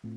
Hello.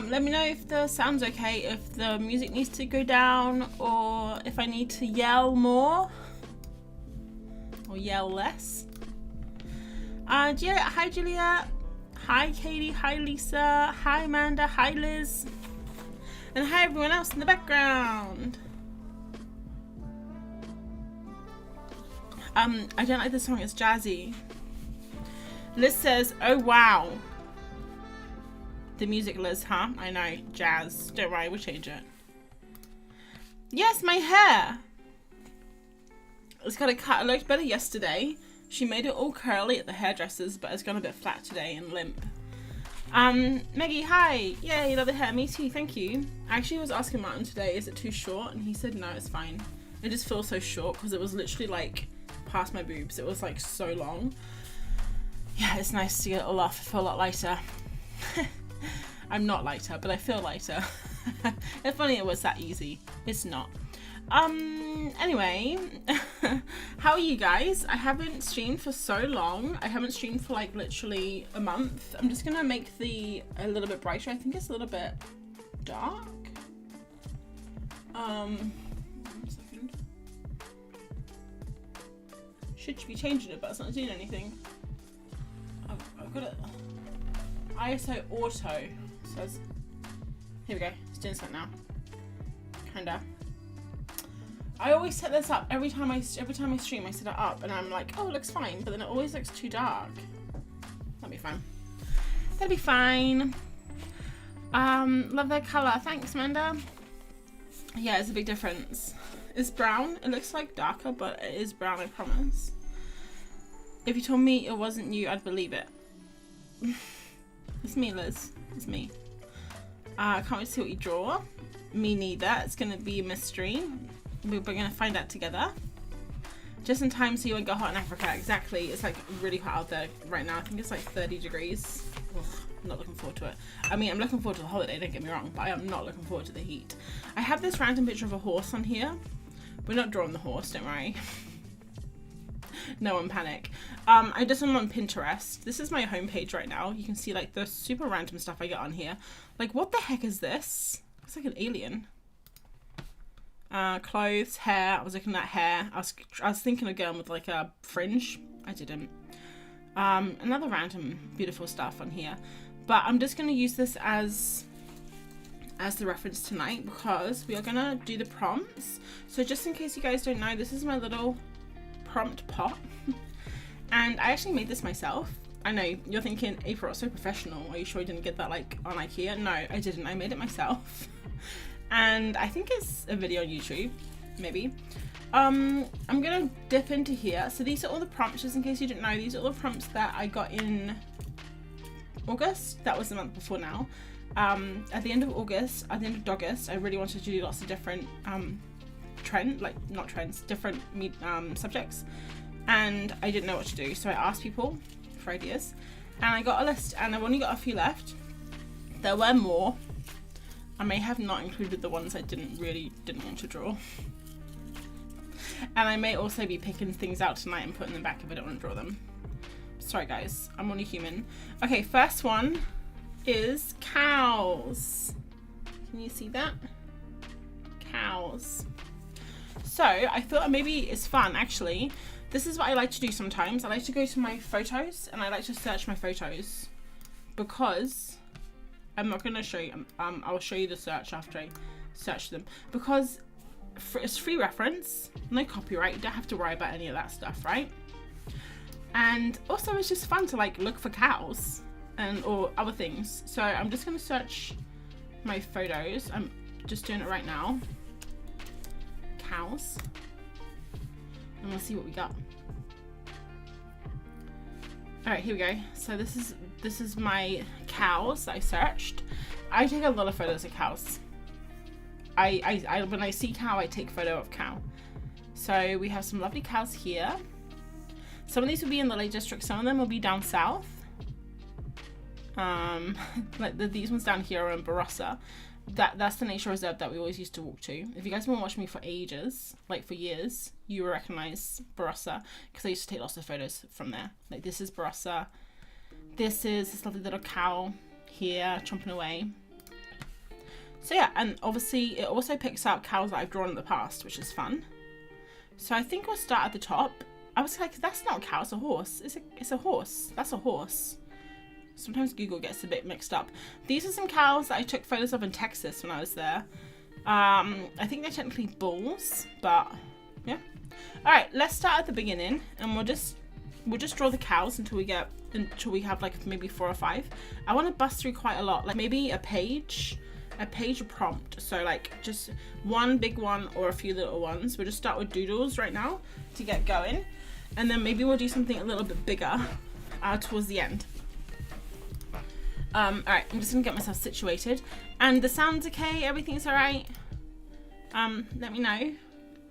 Let me know if the sound's okay, if the music needs to go down, or if I need to yell more or yell less. Hi Juliet. Hi Katie. Hi Lisa. Hi Amanda. Hi Liz. And hi everyone else in the background. I don't like this song, it's jazzy. Liz says, oh wow. The music, Liz, huh? I know, jazz. Don't worry, we'll change it. Yes, my hair. It's got a cut. It looked better yesterday. She made it all curly at the hairdresser's, but it's gone a bit flat today and limp. Maggie, hi. Yay, love the hair. Me too, thank you. I actually was asking Martin today, is it too short? And he said, no, it's fine. It just feels so short because it was literally like past my boobs. It was like so long. Yeah, it's nice to get it all off. I feel a lot lighter. I'm not lighter, but I feel lighter. If only it was that easy. It's not. Anyway, how are you guys? I haven't streamed for so long. I haven't streamed for like literally a month. I'm just gonna make a little bit brighter. I think it's a little bit dark. 1 second. Should be changing it, but it's not doing anything. I've got it. ISO auto says. Here we go. It's doing something now. Kinda. I always set this up every time I stream. I set it up, and I'm like, oh, it looks fine, but then it always looks too dark. That'll be fine. That'll be fine. Love their color. Thanks, Amanda. Yeah, it's a big difference. It's brown. It looks like darker, but it is brown, I promise. If you told me it wasn't you, I'd believe it. It's me, Liz. It's me. I can't wait to see what you draw. Me neither. It's going to be a mystery. We're going to find out together. Just in time so you won't go hot in Africa. Exactly. It's like really hot out there right now. I think it's like 30 degrees. Ugh, I'm not looking forward to it. I mean, I'm looking forward to the holiday, don't get me wrong, but I am not looking forward to the heat. I have this random picture of a horse on here. We're not drawing the horse, don't worry. No one panic. I just went on Pinterest. This is my homepage right now. You can see like the super random stuff I get on here. Like, what the heck is this? It's like an alien. Clothes, hair. I was looking at hair. I was thinking of going with like a fringe. I didn't. Another random beautiful stuff on here. But I'm just going to use this as the reference tonight because we are going to do the prompts. So just in case you guys don't know, this is my little prompt pot. And I actually made this myself. I know, you're thinking, April, so professional. Are you sure you didn't get that like on IKEA? No, I didn't. I made it myself. And I think it's a video on YouTube, maybe. I'm gonna dip into here. So these are all the prompts, just in case you didn't know. These are all the prompts that I got in August. That was the month before now. At the end of August, at the end of August, I really wanted to do lots of different different subjects. And I didn't know what to do. So I asked people for ideas. And I got a list, and I've only got a few left. There were more. I may have not included the ones I didn't want to draw. And I may also be picking things out tonight and putting them back if I don't want to draw them. Sorry guys, I'm only human. Okay, first one is cows. Can you see that? Cows. So I thought maybe it's fun actually. This is what I like to do sometimes. I like to go to my photos and I like to search my photos, because I'm not going to show you, I'll show you the search after I search them, because it's free reference, no copyright, you don't have to worry about any of that stuff, right? And also it's just fun to like look for cows and or other things. So I'm just going to search my photos. I'm just doing it right now. Cows. And we'll see what we got. Alright, here we go. So this is my cows that I searched. I take a lot of photos of cows. I when I see cow, I take photo of cow. So we have some lovely cows here. Some of these will be in the Lake District, some of them will be down south. Like these ones down here are in Barossa. That's the nature reserve that we always used to walk to. If you guys have been watching me for ages, like for years, you will recognize Barossa, because I used to take lots of photos from there. Like this is Barossa. This is this lovely little cow here chomping away. So yeah, and obviously it also picks out cows that I've drawn in the past, which is fun. So I think we'll start at the top. I was like, that's not a cow, it's a horse. It's a horse. That's a horse. Sometimes Google gets a bit mixed up. These are some cows that I took photos of in Texas when I was there. I think they're technically bulls, but yeah. All right, let's start at the beginning, and we'll just draw the cows until we have like maybe 4 or 5. I want to bust through quite a lot, like maybe a page prompt. So like just one big one or a few little ones. We'll just start with doodles right now to get going, and then maybe we'll do something a little bit bigger towards the end. Alright, I'm just gonna get myself situated. And the sound's okay? Everything's alright? Let me know. I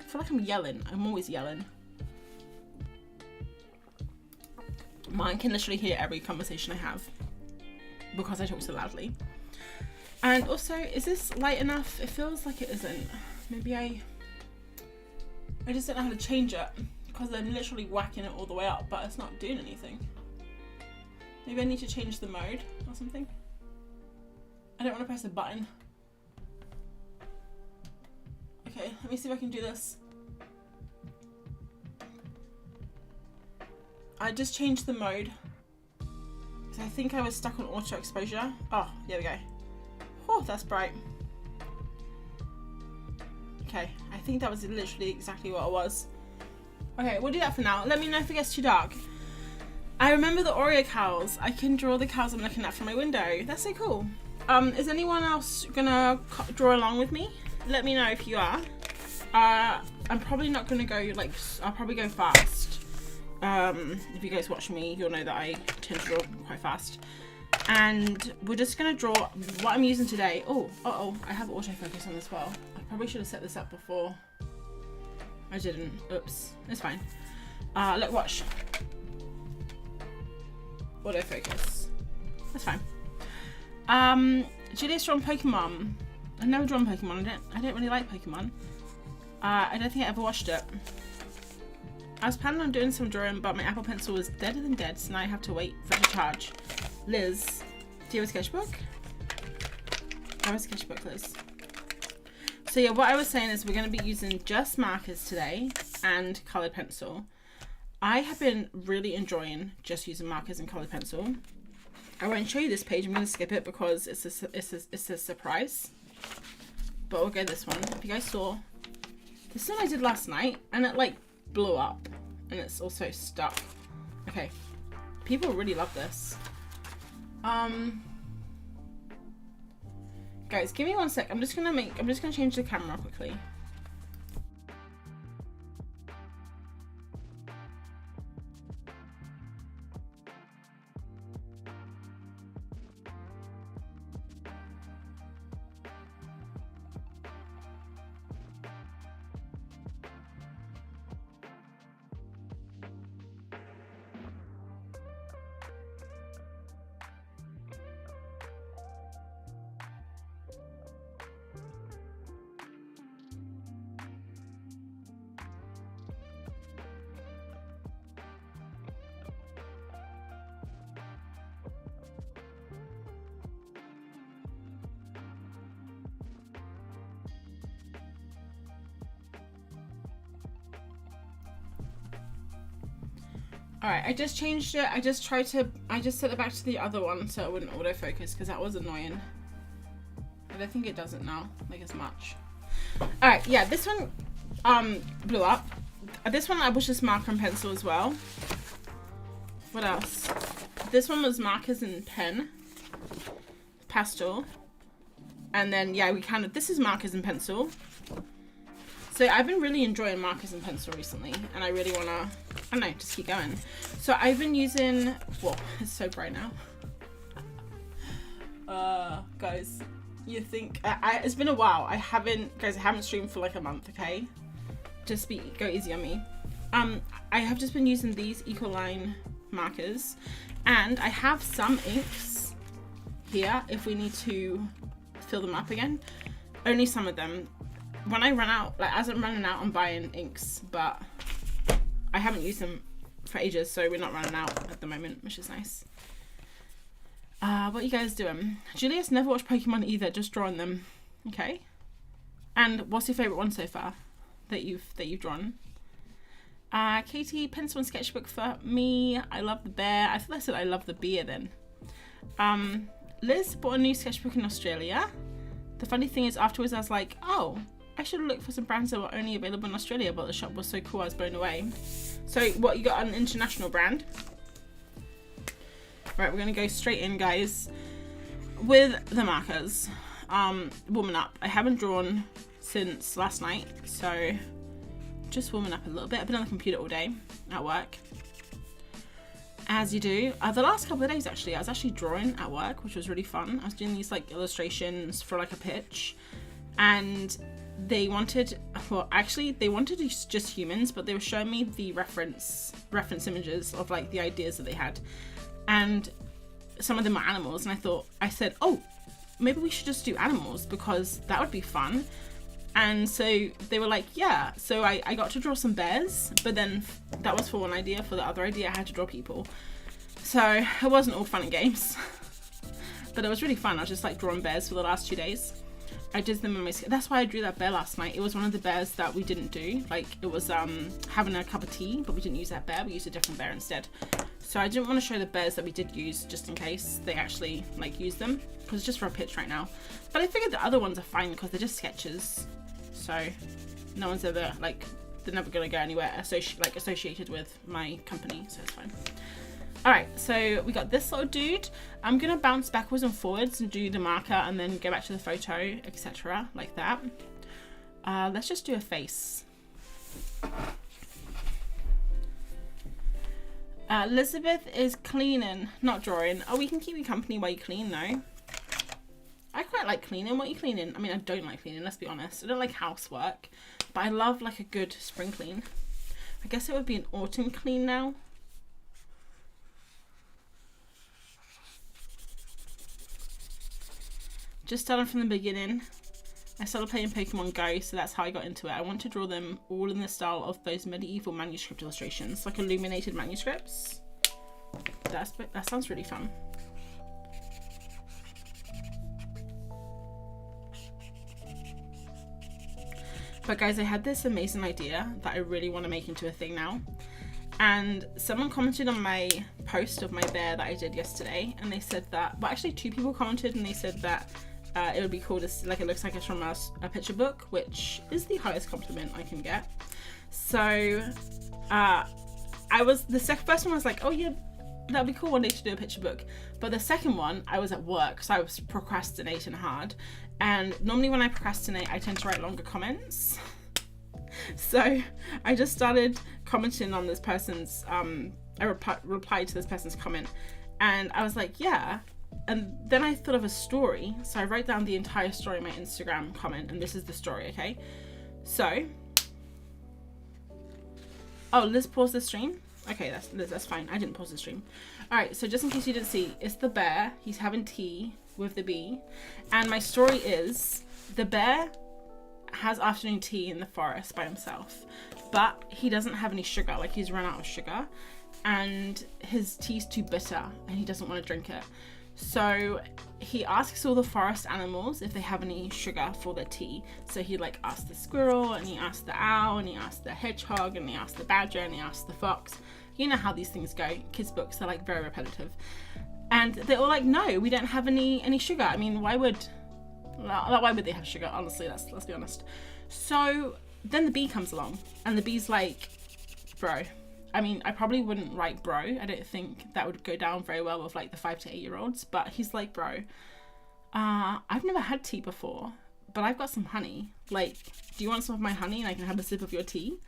feel like I'm yelling. I'm always yelling. Mine can literally hear every conversation I have because I talk so loudly. And also, is this light enough? It feels like it isn't. Maybe I just don't know how to change it, because I'm literally whacking it all the way up, but it's not doing anything. Maybe I need to change the mode or something. I don't want to press a button. Okay, let me see if I can do this. I just changed the mode, because I think I was stuck on auto exposure. Oh, there we go. Oh, that's bright. Okay, I think that was literally exactly what it was. Okay, we'll do that for now. Let me know if it gets too dark. I remember the Oreo cows. I can draw the cows I'm looking at from my window. That's so cool. Is anyone else gonna draw along with me? Let me know if you are. I'm probably not gonna go like, I'll probably go fast. If you guys watch me, you'll know that I tend to draw quite fast. And we're just gonna draw what I'm using today. Oh, I have autofocus on as well. I probably should have set this up before. I didn't. Oops. It's fine. Look, watch. Autofocus. That's fine. Julia's drawn Pokemon. I've never drawn Pokemon. I don't really like Pokemon. I don't think I ever watched it. I was planning on doing some drawing, but my Apple Pencil was deader than dead, so now I have to wait for it to charge. Liz, do you have a sketchbook? I have a sketchbook, Liz. So yeah, what I was saying is we're going to be using just markers today and coloured pencil. I have been really enjoying just using markers and coloured pencil. I won't show you this page. I'm going to skip it because it's a surprise. But we'll go this one. If you guys saw, this one I did last night, and it like blew up, and it's also stuck. Okay, people really love this. Guys, give me 1 sec. I'm just gonna change the camera quickly. Alright, I just changed it. I just set it back to the other one so it wouldn't autofocus because that was annoying. But I think it doesn't now, like as much. Alright, yeah, this one blew up. This one I was just marker and pencil as well. What else? This one was markers and pen. Pastel. And then, yeah, this is markers and pencil. So I've been really enjoying markers and pencil recently. And I really want to, I don't know, just keep going. So I've been using, whoa, it's so bright now. Guys, you think, it's been a while. I haven't streamed for like a month, okay? Go easy on me. I have just been using these Ecoline markers. And I have some inks here if we need to fill them up again. Only some of them. When I run out, like as I'm running out, I'm buying inks, but I haven't used them for ages, so we're not running out at the moment, which is nice. What are you guys doing? Julius never watched Pokemon either, just drawing them. Okay. And what's your favourite one so far that you've drawn? Katie, pencil and sketchbook for me. I love the bear. I thought I said I love the beer then. Liz bought a new sketchbook in Australia. The funny thing is afterwards I was like, oh, I should look for some brands that were only available in Australia, but the shop was so cool I was blown away. So what, you got an international brand? Right, we're gonna go straight in, guys, with the markers. Warming up. I haven't drawn since last night, so just warming up a little bit. I've been on the computer all day at work, as you do. The last couple of days actually, I was actually drawing at work, which was really fun. I was doing these like illustrations for like a pitch, and they wanted, well actually they wanted just humans, but they were showing me the reference images of like the ideas that they had, and some of them are animals, and I said, oh, maybe we should just do animals because that would be fun. And so they were like, yeah. So I got to draw some bears, but then that was for one idea. For the other idea, I had to draw people. So it wasn't all fun and games, but it was really fun. I was just like drawing bears for the last 2 days. I did them in my, that's why I drew that bear last night. It was one of the bears that we didn't do. Like it was having a cup of tea, but we didn't use that bear. We used a different bear instead. So I didn't want to show the bears that we did use just in case they actually like use them, because it's just for a pitch right now. But I figured the other ones are fine because they're just sketches. So no one's ever like, they're never gonna go anywhere associated with my company, so it's fine. All right, so we got this little dude. I'm gonna bounce backwards and forwards and do the marker and then go back to the photo, etc. like that. Let's just do a face. Elizabeth is cleaning, not drawing. Oh, we can keep you company while you clean though. I quite like cleaning. What are you cleaning? I mean, I don't like cleaning, let's be honest. I don't like housework, but I love like a good spring clean. I guess it would be an autumn clean now. Just starting from the beginning. I started playing Pokemon Go, so that's how I got into it. I want to draw them all in the style of those medieval manuscript illustrations, like illuminated manuscripts. That sounds really fun. But guys, I had this amazing idea that I really want to make into a thing now. And someone commented on my post of my bear that I did yesterday, and they said that, well actually 2 people commented and they said that it would be cool to, like, it looks like it's from a picture book, which is the highest compliment I can get. So the second first one was like, oh yeah, that'd be cool one day to do a picture book. But the second one, I was at work, so I was procrastinating hard. And normally when I procrastinate, I tend to write longer comments. So I just started commenting on this person's, I replied to this person's comment, and I was like, yeah. And then I thought of a story, so I wrote down the entire story in my Instagram comment, and this is the story, okay? So, oh, Liz paused the stream? Okay, that's fine, I didn't pause the stream. Alright, so just in case you didn't see, it's the bear, he's having tea with the bee, and my story is, the bear has afternoon tea in the forest by himself, but he doesn't have any sugar, like he's run out of sugar, and his tea's too bitter, and he doesn't want to drink it. So he asks all the forest animals if they have any sugar for their tea. So he like asked the squirrel, and he asked the owl, and he asked the hedgehog, and he asked the badger, and he asked the fox, You know how these things go. Kids' books are like very repetitive. And they're all like, no, we don't have any sugar. I mean, why would they have sugar? Honestly, let's be honest. So then the bee comes along, and the bee's like, bro. I mean, I probably wouldn't write bro. I don't think that would go down very well with like the 5 to 8 year olds. But he's like, bro, I've never had tea before, but I've got some honey. Like, do you want some of my honey and I can have a sip of your tea?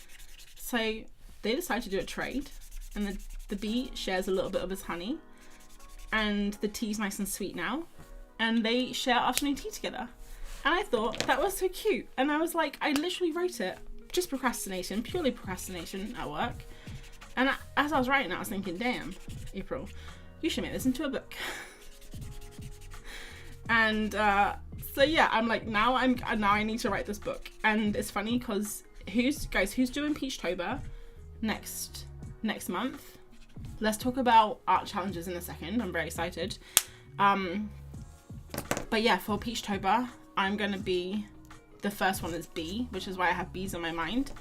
So they decide to do a trade, and the bee shares a little bit of his honey, and the tea's nice and sweet now, and they share afternoon tea together. And I thought that was so cute, and I was like, I literally wrote it, just procrastination, purely procrastination at work. And as I was writing it, I was thinking, damn, April, you should make this into a book. And so yeah, I'm like, now I need to write this book. And it's funny because who's doing Peachtober next month? Let's talk about art challenges in a second. I'm very excited. But yeah, for Peachtober, I'm gonna be, the first one is bee, which is why I have bees on my mind.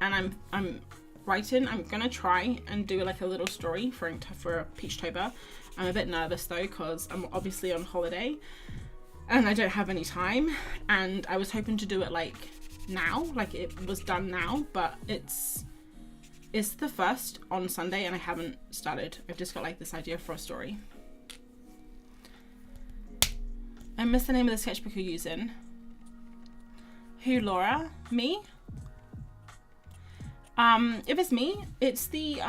And I'm writing, I'm gonna try and do like a little story for Peachtober. I'm a bit nervous though, because I'm obviously on holiday and I don't have any time, and I was hoping to do it like now, like it was done now, but it's the first on Sunday and I haven't started. I've just got like this idea for a story. I missed the name of the sketchbook you're using. Who, Laura? Me? If it's me, it's the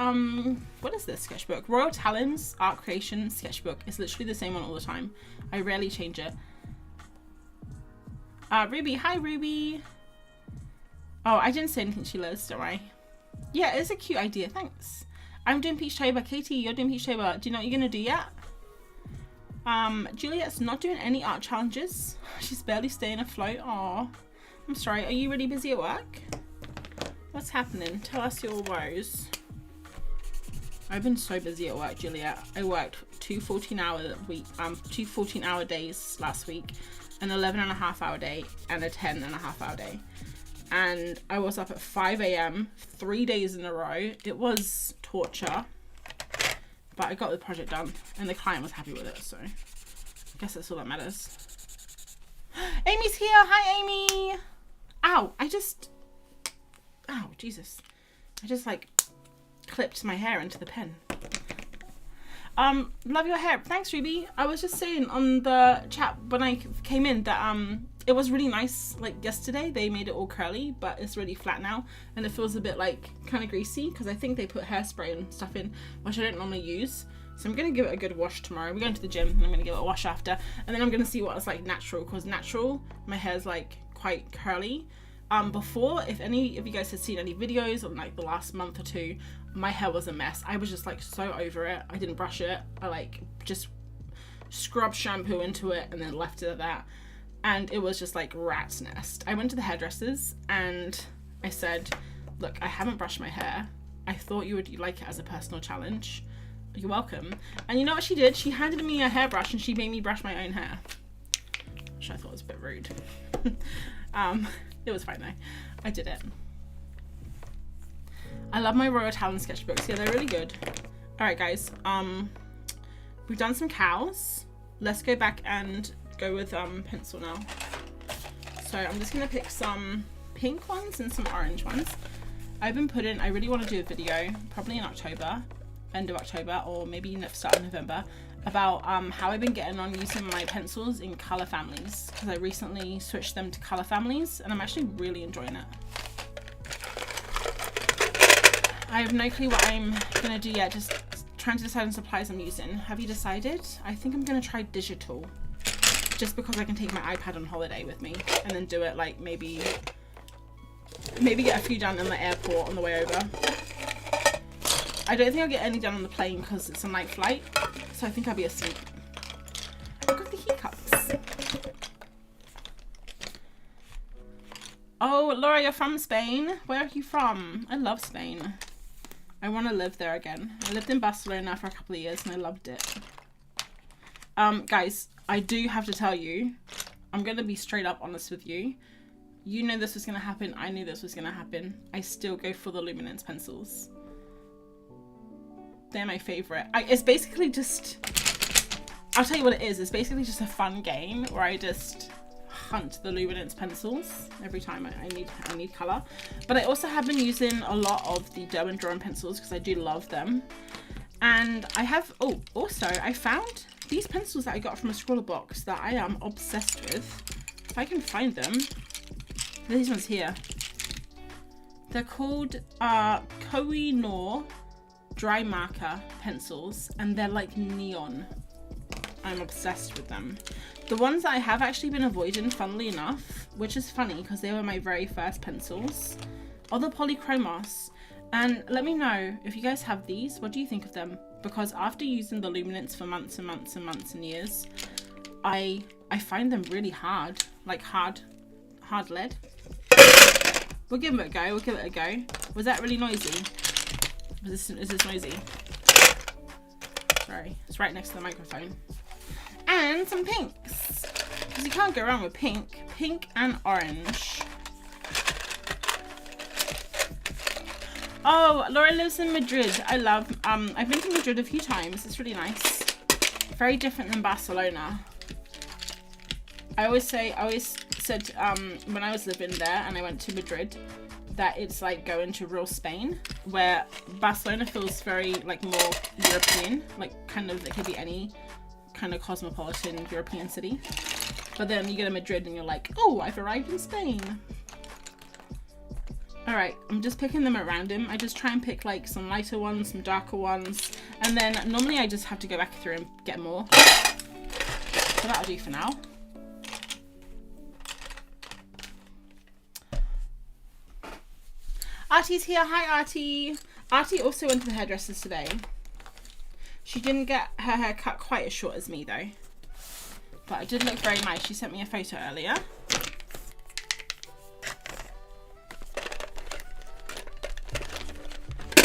what is this sketchbook? Royal Talons Art Creation sketchbook. It's literally the same one all the time. I rarely change it. Ruby, hi Ruby. Oh, I didn't say anything, Sheila's, don't worry. Yeah, it's a cute idea, thanks. I'm doing Peachtober. Katie, you're doing Peachtober. Do you know what you're gonna do yet? Juliet's not doing any art challenges. She's barely staying afloat. Aw, I'm sorry. Are you really busy at work? What's happening? Tell us your woes. I've been so busy at work, Juliet. I worked 2 14-hour days last week, an 11.5-hour day, and a 10.5-hour day. And I was up at 5 a.m. 3 days in a row. It was torture, but I got the project done, and the client was happy with it, so I guess that's all that matters. Amy's here. Hi, Amy. Ow, ow, Jesus. I just like clipped my hair into the pen. Love your hair. Thanks, Ruby. I was just saying on the chat when I came in that it was really nice. Like yesterday they made it all curly, but it's really flat now, and it feels a bit like kind of greasy because I think they put hairspray and stuff in, which I don't normally use. So I'm gonna give it a good wash tomorrow. We're going to the gym and I'm gonna give it a wash after, and then I'm gonna see what it's like natural, because natural my hair's like quite curly. Before, if any of you guys had seen any videos of like the last month or two, my hair was a mess. I was just like so over it. I didn't brush it. I like just scrubbed shampoo into it and then left it at that, and it was just like rat's nest. I went to the hairdressers and I said, look, I haven't brushed my hair. I thought you would like it as a personal challenge. You're welcome. And you know what she did? She handed me a hairbrush and she made me brush my own hair, which I thought was a bit rude. It was fine though. I did it. I love my Royal Talon sketchbooks. Yeah, they're really good. All right, guys. We've done some cows. Let's go back and go with pencil now. So I'm just gonna pick some pink ones and some orange ones. I really want to do a video, probably in October, end of October, or maybe start of November, about how I've been getting on using my pencils in color families, because I recently switched them to color families and I'm actually really enjoying it. I have no clue what I'm gonna do yet, just trying to decide on supplies I'm using. Have you decided? I think I'm gonna try digital, just because I can take my iPad on holiday with me and then do it like maybe get a few done in the airport on the way over. I don't think I'll get any done on the plane because it's a night flight, so I think I'll be asleep. I've got the hiccups. Oh, Laura, you're from Spain? Where are you from? I love Spain. I want to live there again. I lived in Barcelona for a couple of years and I loved it. Guys, I do have to tell you, I'm going to be straight up honest with you. You know this was going to happen. I knew this was going to happen. I still go for the Luminance pencils. They're my favorite. It's basically just, I'll tell you what it is. It's basically just a fun game where I just hunt the Luminance pencils every time I need color. But I also have been using a lot of the Derwent drawing pencils because I do love them. And I have, also I found these pencils that I got from a scroller box that I am obsessed with. If I can find them, these ones here. They're called Koh-i-Noor dry marker pencils, and they're like neon. I'm obsessed with them. The ones that I have actually been avoiding, funnily enough, which is funny because they were my very first pencils, are the Polychromos. And let me know if you guys have these. What do you think of them? Because after using the Luminance for months and months and months and years, I find them really hard, like hard lead. We'll give it a go. We'll give it a go. Was that really noisy? Is this noisy? Sorry, it's right next to the microphone. And some pinks, because you can't go wrong with pink and orange. Oh, Laura lives in Madrid. I love, I've been to Madrid a few times. It's really nice. Very different than Barcelona. I always said when I was living there and I went to Madrid that it's like going to real Spain, where Barcelona feels very like more European, like kind of, it could be any kind of cosmopolitan European city. But then you go to Madrid and you're like, oh, I've arrived in Spain. All right, I'm just picking them at random. I just try and pick like some lighter ones, some darker ones, and then normally I just have to go back through and get more. So that'll do for now. Artie's here. Hi, Artie. Artie also went to the hairdressers today. She didn't get her hair cut quite as short as me though, but it did look very nice. She sent me a photo earlier.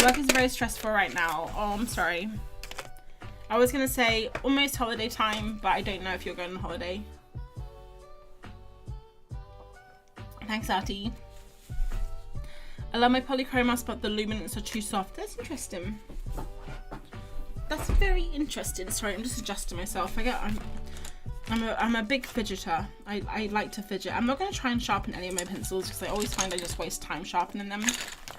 Work is very stressful right now. Oh, I'm sorry. I was gonna say almost holiday time, but I don't know if you're going on holiday. Thanks, Artie. I love my Polychromos, but the Luminance are too soft. That's interesting. That's very interesting. Sorry, I'm just adjusting myself. I'm a big fidgeter. I like to fidget. I'm not going to try and sharpen any of my pencils because I always find I just waste time sharpening them.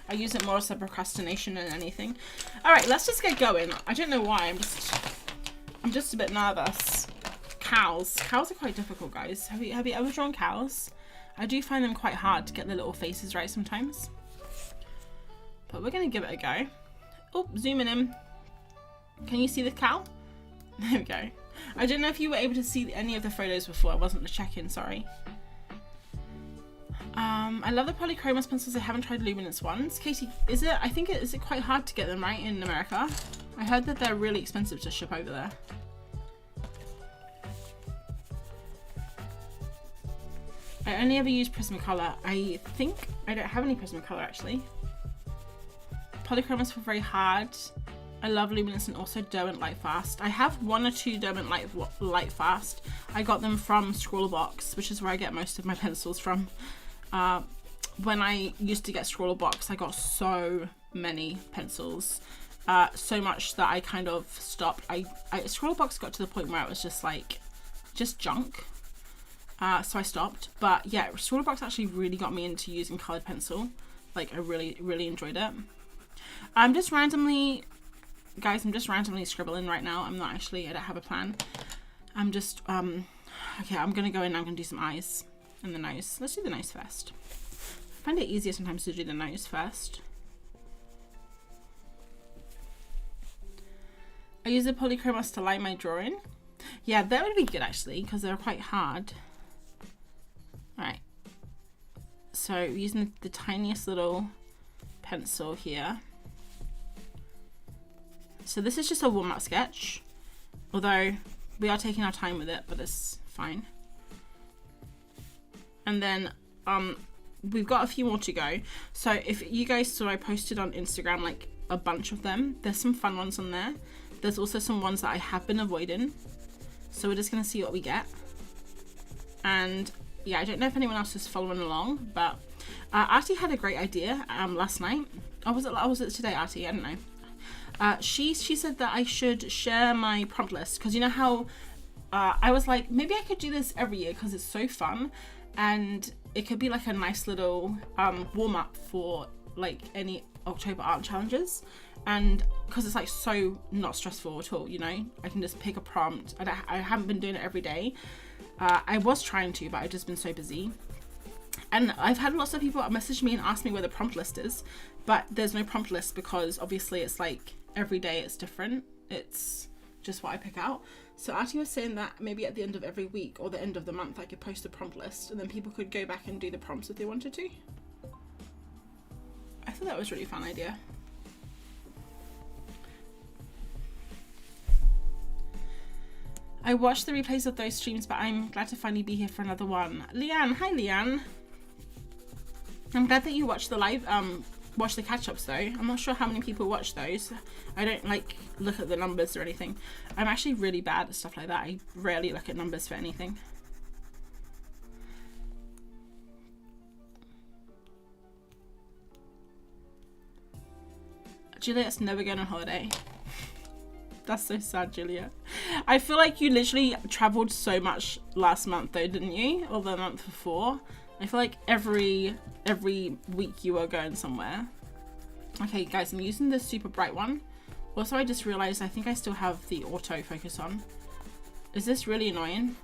I use it more as a procrastination than anything. All right, let's just get going. I don't know why. I'm just a bit nervous. Cows are quite difficult, guys. Have you ever drawn cows? I do find them quite hard to get the little faces right sometimes. But we're going to give it a go. Oh, zooming in. Can you see the cow? There we go. I don't know if you were able to see any of the photos before. I wasn't checking, sorry. I love the Polychromos pencils. I haven't tried Luminance ones. Katie, is it quite hard to get them right in America? I heard that they're really expensive to ship over there. I only ever use Prismacolor. I think I don't have any Prismacolor actually. Polychromos were very hard. I love Luminance and also Derwent Lightfast. I have 1 or 2 Derwent Lightfast. I got them from Scrawlrbox, which is where I get most of my pencils from. When I used to get Scrawlrbox, I got so many pencils. So much that I kind of stopped. Scrawlrbox got to the point where it was just junk. So I stopped. But yeah, Scrawlrbox actually really got me into using colored pencil. Like I really, really enjoyed it. I'm just randomly scribbling right now. I don't have a plan. I'm just, okay, I'm gonna go in and I'm gonna do some eyes and the nose. Let's do the nose first. I find it easier sometimes to do the nose first. I use the Polychromos to line my drawing. Yeah, that would be good actually, because they're quite hard. Alright. So using the tiniest little pencil here. So this is just a warm-up sketch, although we are taking our time with it, but it's fine. And then we've got a few more to go. So if you guys saw, I posted on Instagram like a bunch of them. There's some fun ones on there. There's also some ones that I have been avoiding. So we're just gonna see what we get. And yeah, I don't know if anyone else is following along, but Artie had a great idea last night. Or was it today, Artie? I don't know. She said that I should share my prompt list, because you know how I was like, maybe I could do this every year because it's so fun, and it could be like a nice little warm-up for like any October art challenges, and because it's like so not stressful at all, you know, I can just pick a prompt. I haven't been doing it every day. I was trying to, but I've just been so busy. And I've had lots of people message me and ask me where the prompt list is, but there's no prompt list because obviously it's like every day it's different. It's just what I pick out. So Artie was saying that maybe at the end of every week or the end of the month I could post a prompt list, and then people could go back and do the prompts if they wanted to. I thought that was a really fun idea. I watched the replays of those streams, but I'm glad to finally be here for another one. Leanne, hi Leanne. I'm glad that you watched the live, watch the catch-ups though. I'm not sure how many people watch those. I don't like look at the numbers or anything. I'm actually really bad at stuff like that. I rarely look at numbers for anything. Juliet's never going on holiday. That's so sad, Julia. I feel like you literally traveled so much last month though, didn't you? Or the month before. I feel like every week you were going somewhere. Okay guys, I'm using the super bright one. Also, I just realized I think I still have the autofocus on. Is this really annoying?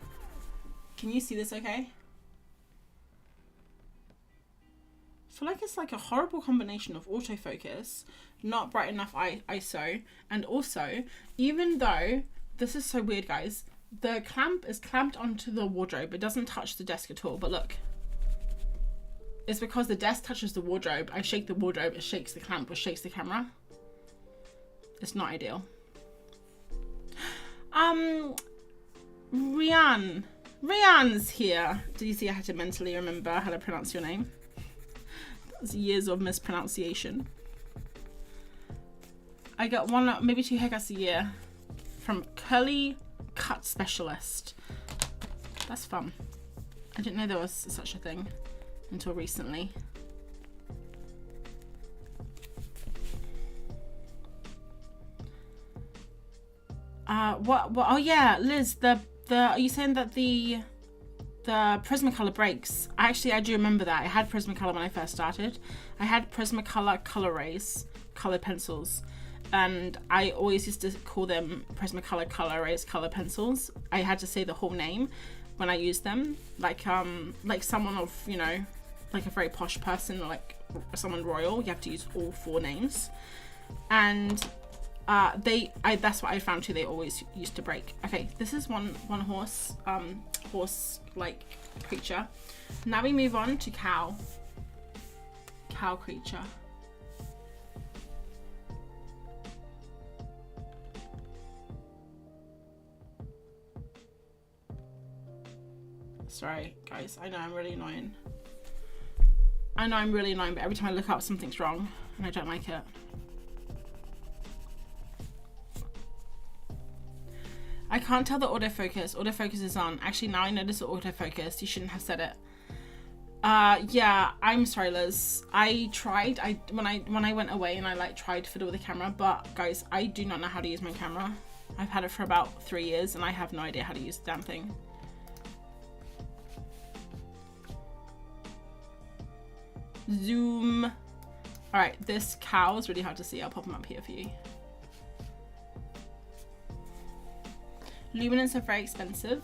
Can you see this okay? I feel like it's like a horrible combination of autofocus, not bright enough ISO, and also, even though, this is so weird guys, the clamp is clamped onto the wardrobe, it doesn't touch the desk at all, but look. It's because the desk touches the wardrobe, I shake the wardrobe, it shakes the clamp, which shakes the camera. It's not ideal. Rianne's here. Did you see I had to mentally remember how to pronounce your name? That was years of mispronunciation. I got one, maybe 2 haircuts a year from Curly Cut Specialist. That's fun. I didn't know there was such a thing until recently. What? Oh yeah, Liz. Are you saying that the Prismacolor breaks? Actually, I do remember that. I had Prismacolor when I first started. I had Prismacolor Color Rays, colored pencils, and I always used to call them Prismacolor Color Rays color pencils. I had to say the whole name when I used them, like someone of, you know, like a very posh person, or like someone royal. You have to use all 4 names, and that's what I found too. They always used to break. Okay, this is one horse like creature. Now we move on to cow creature. Sorry guys, I know I'm really annoying. I know I'm really annoying, but every time I look up something's wrong and I don't like it. I can't tell the autofocus. Autofocus is on. Actually, now I notice the autofocus. You shouldn't have said it. Yeah, I'm sorry, Liz. I tried. When I went away and I like tried to fiddle with the camera, but guys, I do not know how to use my camera. I've had it for about 3 years and I have no idea how to use the damn thing. Zoom. All right, this cow is really hard to see. I'll pop them up here for you. Luminance are very expensive.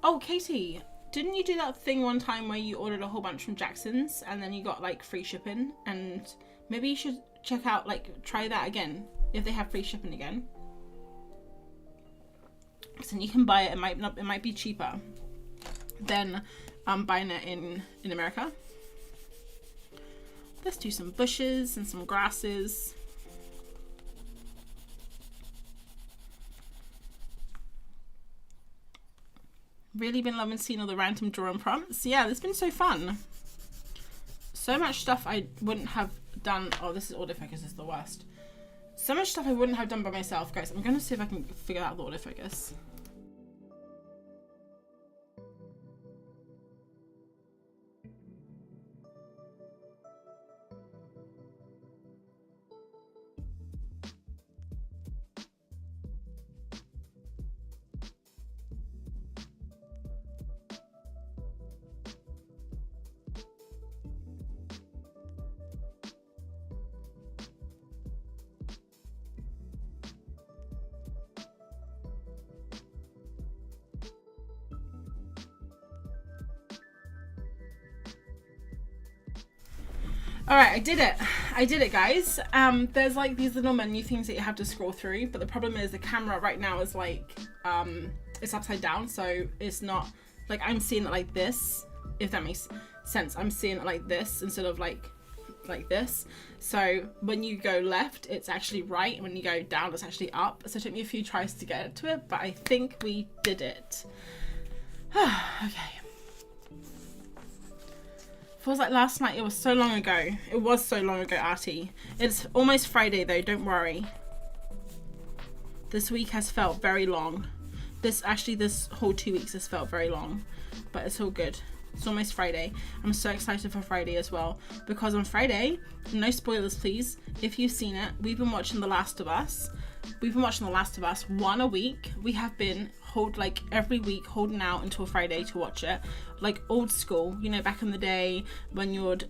Oh, Katie, didn't you do that thing one time where you ordered a whole bunch from Jackson's and then you got like free shipping? And maybe you should check out, like, try that again if they have free shipping again. Because then you can buy it. It might be cheaper than buying it in America. Let's do some bushes and some grasses. Really been loving seeing all the random drawing prompts. Yeah, it's been so fun. So much stuff I wouldn't have done. Oh, this is autofocus is the worst. So much stuff I wouldn't have done by myself, guys. I'm gonna see if I can figure out the autofocus. All right, I did it guys. There's like these little menu things that you have to scroll through, but the problem is the camera right now is like it's upside down, so it's not like I'm seeing it like this, if that makes sense. I'm seeing it like this instead of like this. So when you go left, it's actually right, and when you go down, it's actually up. So it took me a few tries to get to it, but I think we did it. Okay. Feels like last night. It was so long ago. It was so long ago, Artie. It's almost Friday though, don't worry. This week has felt very long. This whole 2 weeks has felt very long, but it's all good. It's almost Friday. I'm so excited for Friday as well, because on Friday, no spoilers please, if you've seen it, we've been watching The Last of Us. We've been watching The Last of Us one a week. We have been like every week holding out until Friday to watch it, like old school, you know, back in the day when you'd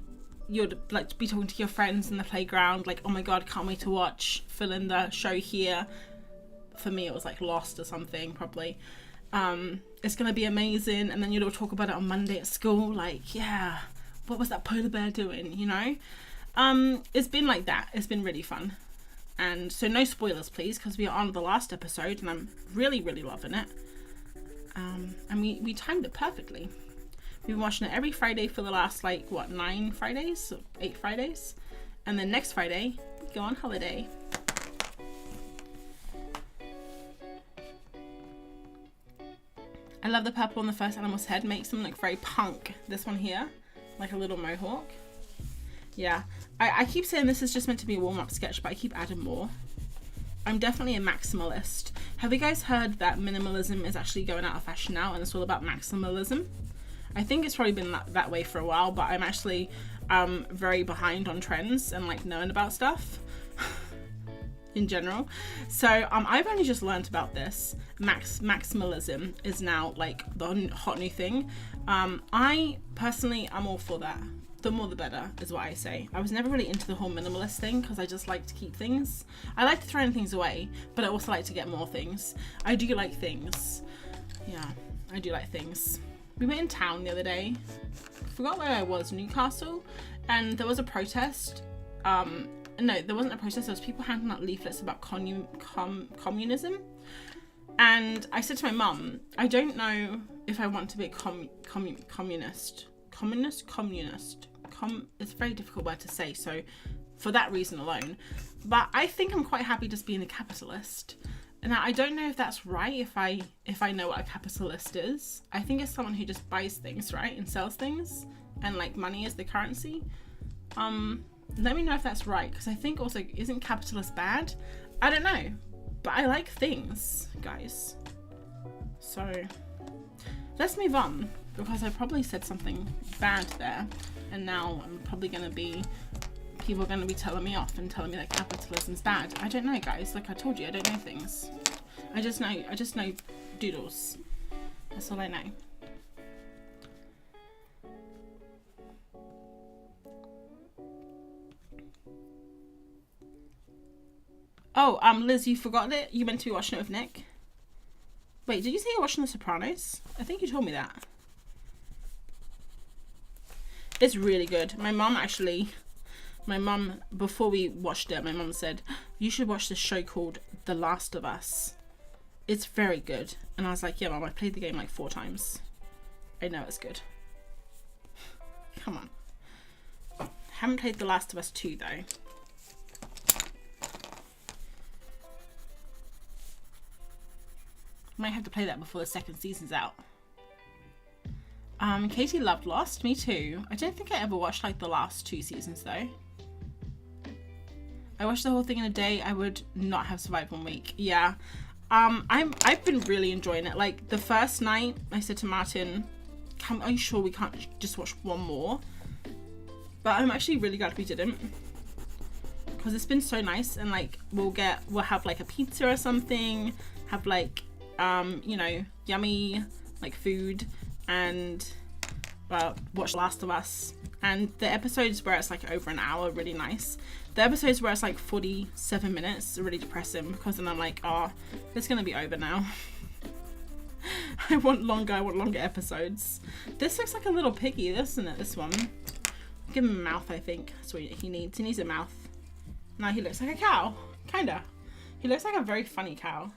like be talking to your friends in the playground, like, oh my god, can't wait to watch fill in the show here. For me it was like Lost or something probably. It's gonna be amazing, and then you'd all talk about it on Monday at school, like, yeah, what was that polar bear doing, you know? It's been like that. It's been really fun. And so no spoilers please, because we are on the last episode and I'm really loving it. And we timed it perfectly. We've been watching it every Friday for the last like what, 9 Fridays or 8 Fridays, and then next Friday we go on holiday. I love the purple on the first animal's head, makes them look very punk. This one here, like a little mohawk. Yeah, I keep saying this is just meant to be a warm-up sketch, but I keep adding more. I'm definitely a maximalist. Have you guys heard that minimalism is actually going out of fashion now, and it's all about maximalism? I think it's probably been that way for a while, but I'm actually very behind on trends and like knowing about stuff in general. So I've only just learned about this. Maximalism is now like the hot new thing. I personally am all for that. The more the better is what I say. I was never really into the whole minimalist thing because I just like to keep things. I like to throw things away, but I also like to get more things. I do like things. Yeah, I do like things. We were in town the other day. I forgot where I was, Newcastle, and there was a protest. No, there wasn't a protest. There was people handing out leaflets about communism. And I said to my mum, I don't know if I want to be a communist. It's a very difficult word to say, so for that reason alone. But I think I'm quite happy just being a capitalist. Now, I don't know if that's right, if I know what a capitalist is. I think it's someone who just buys things, right, and sells things, and like money is the currency. Let me know if that's right, because I think also, isn't capitalist bad? I don't know, but I like things, guys. So let's move on, because I probably said something bad there, and now I'm probably gonna be, people are gonna be telling me off and telling me that capitalism's bad. I don't know, guys. Like I told you, I don't know things. I just know doodles. That's all I know. Oh, Liz, you forgot it? You meant to be watching it with Nick? Wait, did you say you're watching The Sopranos? I think you told me that. It's really good. My mum, before we watched it, my mum said, you should watch this show called The Last of Us. It's very good. And I was like, yeah, Mum, I played the game like 4 times. I know it's good. Come on. Haven't played The Last of Us 2 though. Might have to play that before the 2nd season's out. Katie loved Lost. Me too. I don't think I ever watched like the last 2 seasons though. I watched the whole thing in a day. I would not have survived 1 week. Yeah. I've been really enjoying it. Like the first night, I said to Martin, "Are you sure we can't just watch one more?" But I'm actually really glad we didn't, because it's been so nice. And like we'll have like a pizza or something. Have like you know, yummy like food, and watch Last of Us. And the episodes where it's like over an hour, really nice. The episodes where it's like 47 minutes are really depressing, because then I'm like, oh, it's gonna be over now. I want longer episodes. This looks like a little piggy, doesn't it, this one? give him a mouth, I think. That's what he needs. He needs a mouth. Now he looks like a cow. Kinda. He looks like a very funny cow.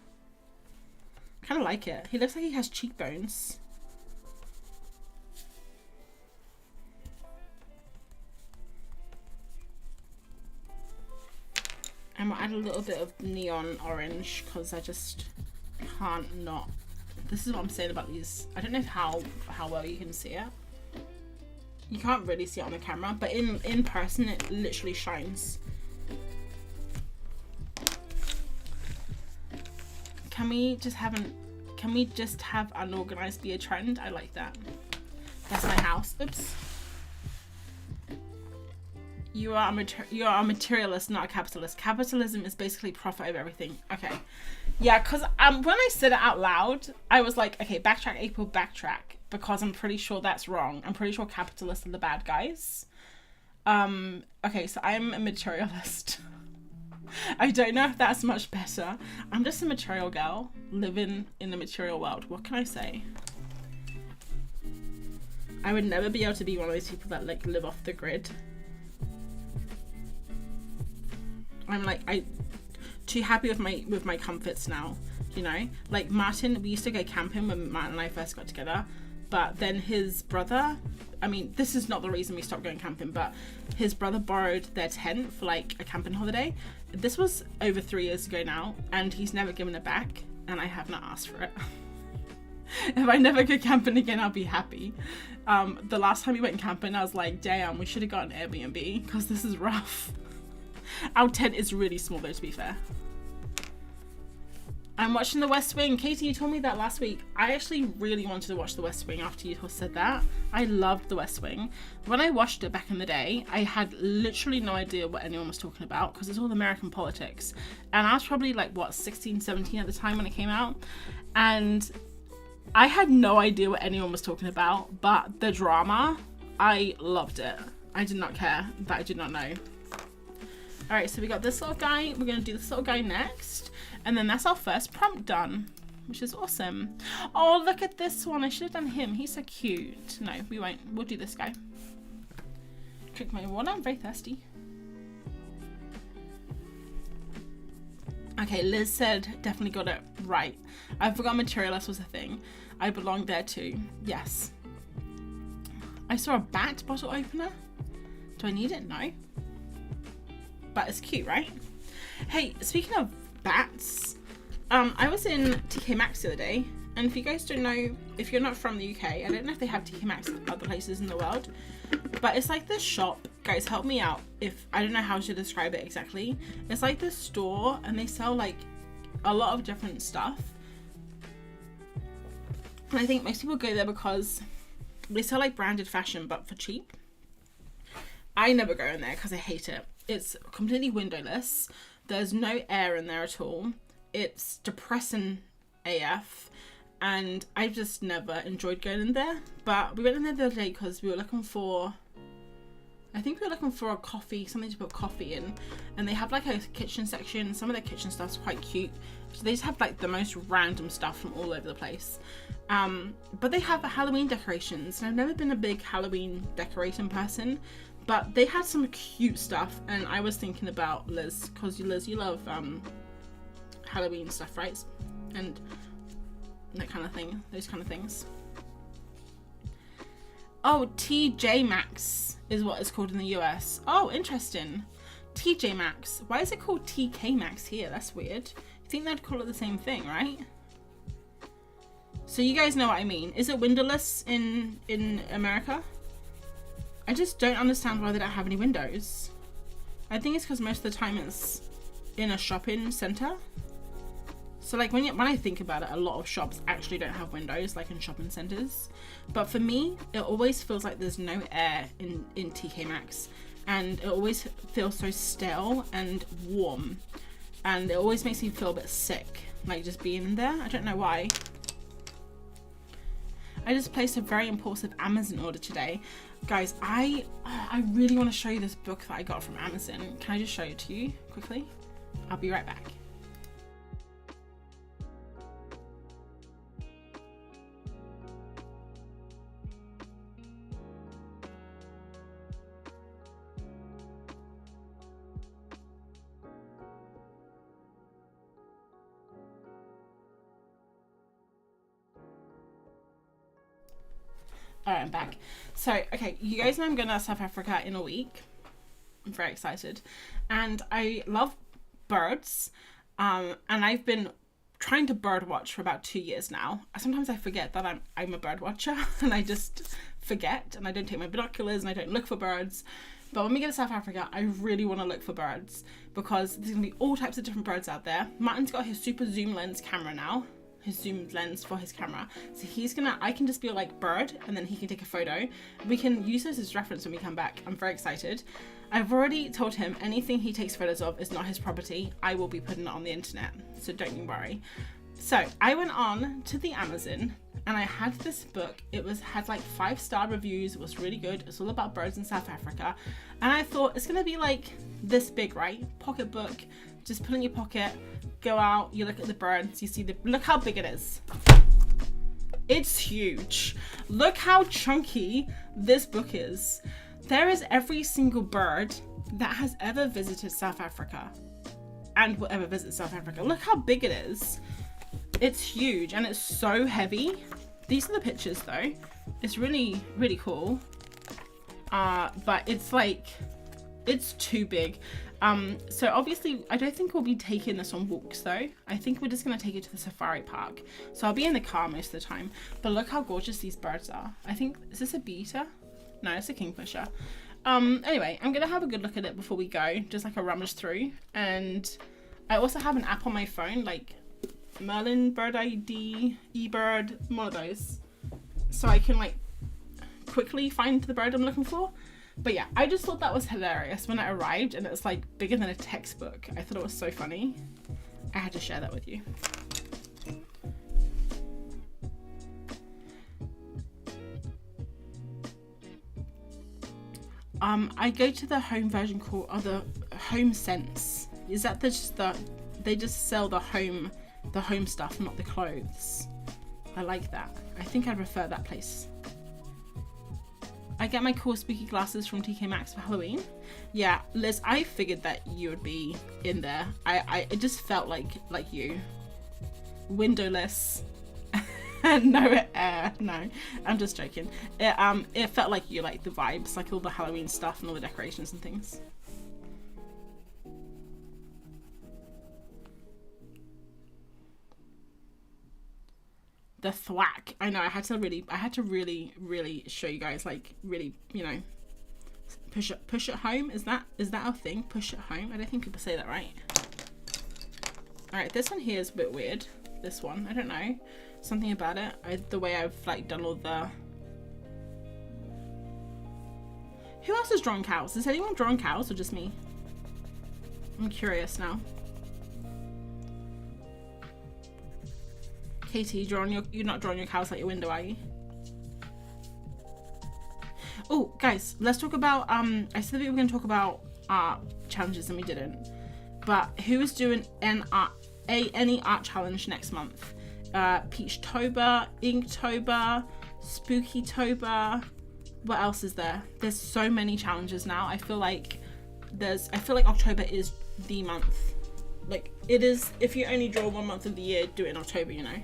Kinda like it. He looks like he has cheekbones. And we'll add a little bit of neon orange because I just can't not. This is what I'm saying about these. I don't know how well you can see it. You can't really see it on the camera, but in person it literally shines. Can we just have unorganized be a trend? I like that. That's my house. Oops. You are a materialist, not a capitalist. Capitalism is basically profit over everything. Okay. Yeah, because when I said it out loud, I was like, okay, backtrack, April, backtrack. Because I'm pretty sure that's wrong. I'm pretty sure capitalists are the bad guys. Okay, so I'm a materialist. I don't know if that's much better. I'm just a material girl living in the material world. What can I say? I would never be able to be one of those people that like live off the grid. I'm like, too happy with my comforts now, you know? Like Martin, we used to go camping when Martin and I first got together, but then his brother, I mean, this is not the reason we stopped going camping, but his brother borrowed their tent for like a camping holiday. This was over 3 years ago now, and he's never given it back, and I have not asked for it. If I never go camping again, I'll be happy. The last time we went camping, I was like, damn, we should have got an Airbnb, because this is rough. Our tent is really small though, to be fair. I'm watching The West Wing. Katie, you told me that last week. I actually really wanted to watch The West Wing after you said that. I loved The West Wing. When I watched it back in the day, I had literally no idea what anyone was talking about because it's all American politics. And I was probably like, what, 16, 17 at the time when it came out. And I had no idea what anyone was talking about, but the drama, I loved it. I did not care that I did not know. All right, so we got this little guy. We're gonna do this little guy next. And then that's our first prompt done, which is awesome. Oh, look at this one. I should have done him. He's so cute. No, we won't. We'll do this guy. Drink my water. I'm very thirsty. Okay, Liz said definitely got it right. I forgot materialist was a thing. I belong there too. Yes. I saw a bat bottle opener. Do I need it? No. But it's cute, right? Hey, speaking of bats, I was in TK Maxx the other day, and if you guys don't know, if you're not from the UK, I don't know if they have TK Maxx in other places in the world, but it's like this shop. Guys, help me out if I don't know how to describe it exactly. It's like this store, and they sell like a lot of different stuff, and I think most people go there because they sell like branded fashion but for cheap. I never go in there because I hate it. It's completely windowless. There's no air in there at all. It's depressing AF, and I've just never enjoyed going in there. But we went in there the other day because we were looking for, I think we were looking for a coffee, something to put coffee in, and they have like a kitchen section. Some of their kitchen stuff's quite cute. So they just have like the most random stuff from all over the place. But they have Halloween decorations, and I've never been a big Halloween decorating person. But they had some cute stuff, and I was thinking about Liz, because Liz, you love Halloween stuff, right? And that kind of thing, those kind of things. Oh, TJ Maxx is what it's called in the US. Oh, interesting. TJ Maxx. Why is it called TK Maxx here? That's weird. You think they'd call it the same thing, right? So you guys know what I mean. Is it windowless in America? I just don't understand why they don't have any windows. I think it's because most of the time it's in a shopping center. So like when I think about it, a lot of shops actually don't have windows like in shopping centers. But for me, it always feels like there's no air in TK Maxx, and it always feels so stale and warm, and it always makes me feel a bit sick, like just being in there. I don't know why. I just placed a very impulsive Amazon order today. Guys, I really want to show you this book that I got from Amazon. Can I just show it to you quickly? I'll be right back. Alright, I'm back. So, okay, you guys know I'm going to South Africa in a week. I'm very excited. And I love birds. And I've been trying to bird watch for about 2 years now. Sometimes I forget that I'm a bird watcher, and I just forget, and I don't take my binoculars, and I don't look for birds. But when we get to South Africa, I really want to look for birds, because there's going to be all types of different birds out there. Martin's got his super zoom lens camera now, his zoom lens for his camera. So I can just be like bird, and then he can take a photo. We can use this as reference when we come back. I'm very excited. I've already told him anything he takes photos of is not his property. I will be putting it on the internet, so don't you worry. So I went on to the Amazon and I had this book. It had like 5-star reviews. It was really good. It's all about birds in South Africa. And I thought it's gonna be like this big, right? Pocket book, just put it in your pocket, go out, you look at the birds, you see look how big it is. It's huge. Look how chunky this book is. There is every single bird that has ever visited South Africa and will ever visit South Africa. Look how big it is. It's huge and it's so heavy. These are the pictures though. It's really, really cool. But it's like, it's too big. So obviously I don't think we'll be taking this on walks though. I think we're just gonna take it to the safari park. So I'll be in the car most of the time. But look how gorgeous these birds are. I think, is this a beta? No, it's a kingfisher. Anyway, I'm gonna have a good look at it before we go, just like a rummage through. And I also have an app on my phone, like Merlin, Bird ID, eBird, one of those, so I can like quickly find the bird I'm looking for. But yeah, I just thought that was hilarious when it arrived, and it's like bigger than a textbook. I thought it was so funny. I had to share that with you. I go to the home version called the Home Sense. Is that they just sell the home stuff, not the clothes. I like that. I think I'd prefer that place. I get my cool spooky glasses from TK Maxx for Halloween. Yeah, Liz, I figured that you would be in there. It just felt like you. Windowless. No air. No, I'm just joking. It felt like you like the vibes, like all the Halloween stuff and all the decorations and things. The thwack. I know, I had to really show you guys, like really, you know, push it home. Is that a thing? Push it home? I don't think people say that right. Alright, this one here is a bit weird. This one, I don't know. Something about it. The way I've like done all the... Who else has drawn cows? Has anyone drawn cows or just me? I'm curious now. Katie, you're not drawing your cows out your window, are you? Oh, guys, let's talk about, I said that we were going to talk about art challenges and we didn't. But who is doing any art challenge next month? Peachtober, Inktober, Spookytober. What else is there? There's so many challenges now. I feel like October is the month. Like, it is, if you only draw 1 month of the year, do it in October, you know.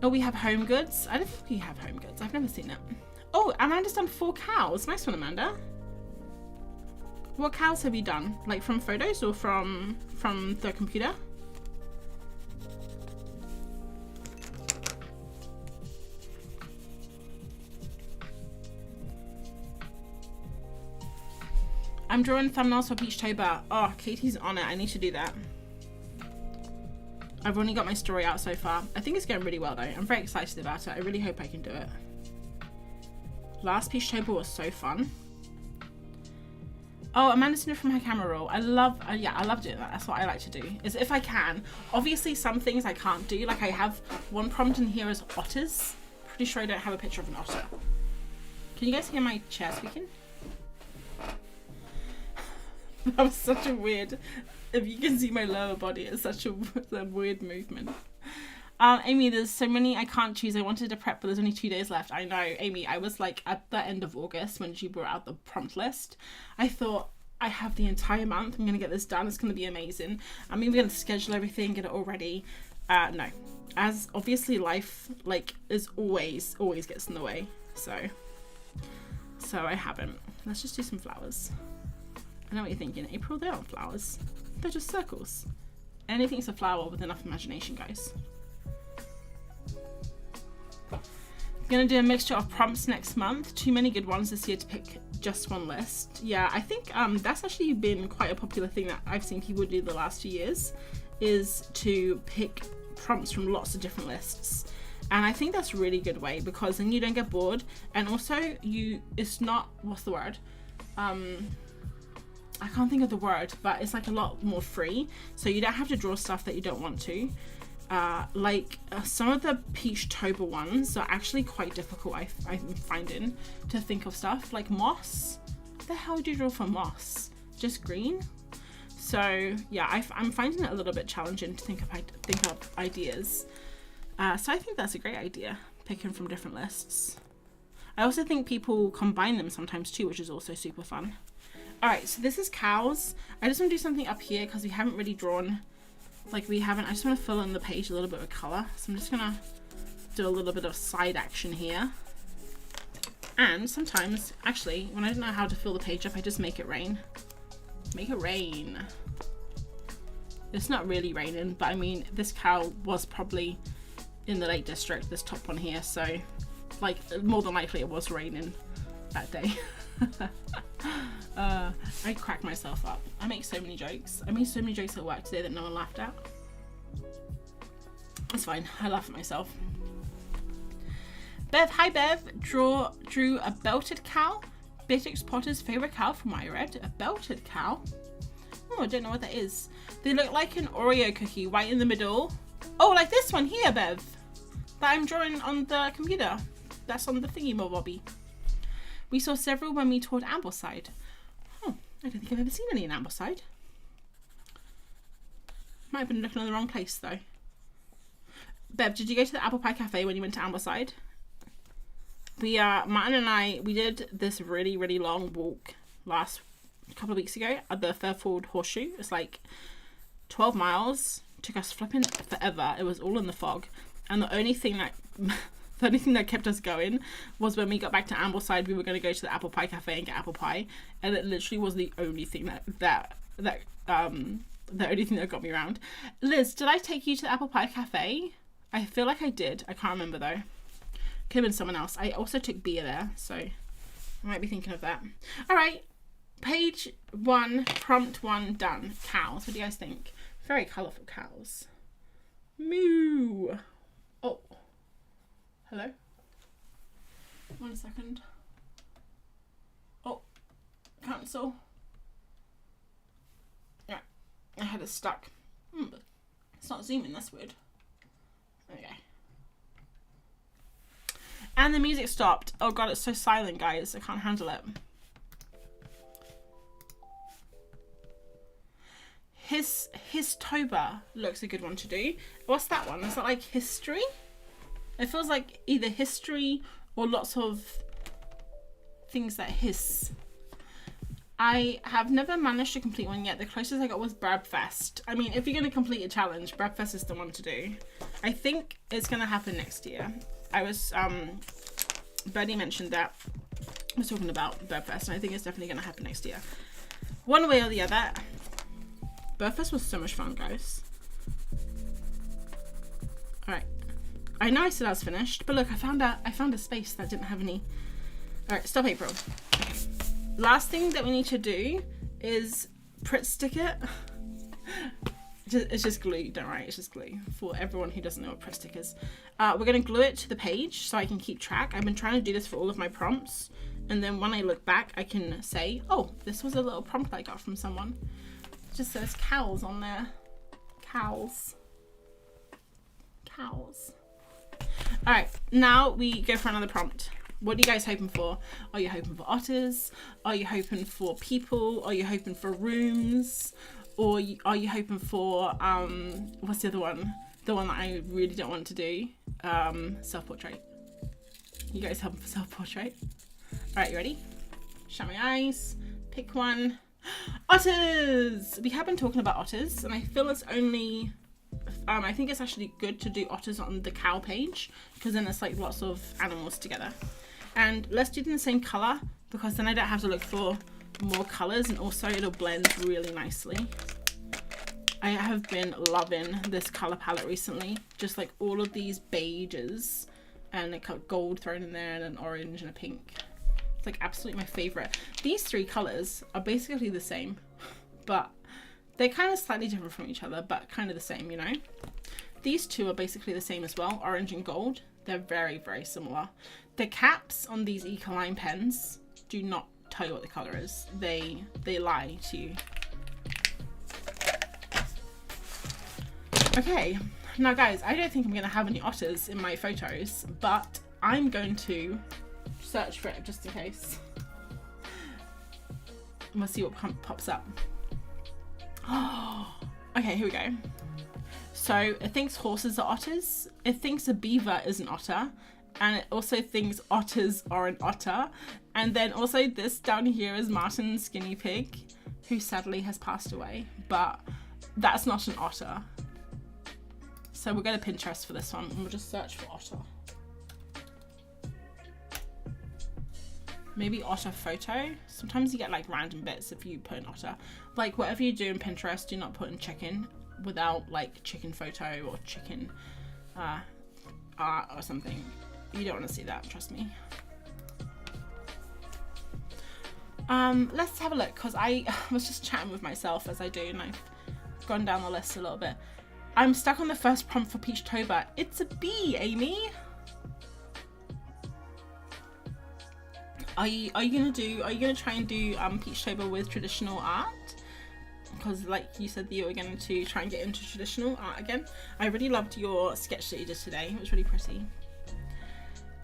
Oh, we have Home Goods. I don't think we have Home Goods. I've never seen it. Oh, Amanda's done 4 cows. Nice one, Amanda. What cows have you done? Like from photos or from the computer? I'm drawing thumbnails for Peachtober. Oh, Katie's on it. I need to do that. I've only got my story out so far. I think it's going really well though. I'm very excited about it. I really hope I can do it. Last Peachtober was so fun. Oh, Amanda's doing it from her camera roll. I love doing that. That's what I like to do, is if I can. Obviously some things I can't do. Like I have one prompt in here as otters. Pretty sure I don't have a picture of an otter. Can you guys hear my chair squeaking? That was such a weird, if you can see my lower body, it's such a weird movement. Amy, there's so many I can't choose. I wanted to prep, but there's only 2 days left. I know, Amy, I was like at the end of August when she brought out the prompt list. I thought, I have the entire month. I'm going to get this done. It's going to be amazing. I'm even going to schedule everything, get it all ready. No, as obviously life like is always gets in the way, so I haven't. Let's just do some flowers. I know what you're thinking, April, they aren't flowers, they're just circles. Anything's a flower with enough imagination, guys. Gonna do a mixture of prompts next month. Too many good ones this year to pick just one list. Yeah, I think that's actually been quite a popular thing that I've seen people do the last 2 years, is to pick prompts from lots of different lists. And I think that's a really good way, because then you don't get bored, and also it's not, what's the word? I can't think of the word, but it's like a lot more free, so you don't have to draw stuff that you don't want to. Some of the Peachtober ones are actually quite difficult, I'm finding, to think of stuff. Like moss. What the hell do you draw for moss? Just green? So yeah, I'm finding it a little bit challenging to think of ideas. So I think that's a great idea, picking from different lists. I also think people combine them sometimes too, which is also super fun. Alright, so this is cows. I just want to do something up here because we haven't really drawn, I just want to fill in the page a little bit with colour. So I'm just going to do a little bit of side action here. And sometimes, actually, when I don't know how to fill the page up, I just make it rain. Make it rain. It's not really raining, but I mean, this cow was probably in the Lake District, this top one here, so more than likely it was raining that day. I crack myself up. I make so many jokes. I made so many jokes at work today that no one laughed at. It's fine. I laugh at myself. Bev, hi Bev. Drew a belted cow. Beatrix Potter's favourite cow from what I read. A belted cow? Oh, I don't know what that is. They look like an Oreo cookie, white in the middle. Oh, like this one here, Bev. That I'm drawing on the computer. That's on the thingy-mobobby. We saw several when we toured Ambleside. Oh, I don't think I've ever seen any in Ambleside. Might have been looking in the wrong place though. Bev, did you go to the Apple Pie Cafe when you went to Ambleside? Martin and I, we did this really, really long walk last couple of weeks ago at the Fairfield Horseshoe. It's like 12 miles. Took us flipping forever. It was all in the fog. And the only thing that kept us going was when we got back to Ambleside, we were going to go to the Apple Pie Cafe and get apple pie, and it literally was the only thing that got me around. Liz, did I take you to the Apple Pie Cafe? I feel like I did. I can't remember though. Could have been someone else. I also took beer there, so I might be thinking of that. All right, page 1, prompt 1 done. Cows. What do you guys think? Very colourful cows. Moo. Oh. Hello? 1 second. Oh. Cancel. Yeah. I had it stuck. It's not zooming, that's weird. Okay. And the music stopped. Oh god, it's so silent, guys. I can't handle it. Histober looks a good one to do. What's that one? Is that like history? It feels like either history or lots of things that hiss. I have never managed to complete one yet. The closest I got was Brabfest. I mean, if you're going to complete a challenge, Brabfest is the one to do. I think it's going to happen next year. I was, Birdie mentioned that. I was talking about Brabfest, and I think it's definitely going to happen next year. One way or the other. Brabfest was so much fun, guys. Alright. I know I said I was finished, but look, I found a space that didn't have any. Alright, stop April. Okay. Last thing that we need to do is Pritt stick it. It's just glue, don't worry, it's just glue. For everyone who doesn't know what Pritt stick is. We're going to glue it to the page so I can keep track. I've been trying to do this for all of my prompts. And then when I look back, I can say, oh, this was a little prompt I got from someone. It just says cows on there. Cows. Cows. Alright, now we go for another prompt. What are you guys hoping for? Are you hoping for otters? Are you hoping for people? Are you hoping for rooms? Or are you hoping for, what's the other one? The one that I really don't want to do. Self-portrait. You guys hoping for self-portrait? Alright, you ready? Shut my eyes. Pick one. Otters! We have been talking about otters, and I feel it's only I think it's actually good to do otters on the cow page, because then it's like lots of animals together. And let's do them the same color, because then I don't have to look for more colors, and also it'll blend really nicely. I have been loving this color palette recently, just like all of these beiges, and it got gold thrown in there, and an orange and a pink. It's like absolutely my favorite. These three colors are basically the same, but they're kind of slightly different from each other, but kind of the same, you know. These two are basically the same as well, orange and gold. They're very, very similar. The caps on these Ecoline pens do not tell you what the color is. They lie to you. Okay, now guys, I don't think I'm gonna have any otters in my photos, but I'm going to search for it just in case. We'll see what pops up. Oh, okay, here we go. So it thinks horses are otters. It thinks a beaver is an otter. And it also thinks otters are an otter. And then also this down here is Martin's guinea pig, who sadly has passed away. But that's not an otter. So we'll go to Pinterest for this one, and we'll just search for otter. Maybe otter photo. Sometimes you get like random bits if you put in otter. Like whatever you do in Pinterest, do not put in chicken without like chicken photo or chicken art or something. You don't want to see that, trust me. Let's have a look, because I was just chatting with myself as I do, and I've gone down the list a little bit. I'm stuck on the first prompt for Peachtober. It's a bee, Amy. Are you gonna try and do Peachtober with traditional art? Because like you said that you were going to try and get into traditional art again. I really loved your sketch that you did today. It was really pretty.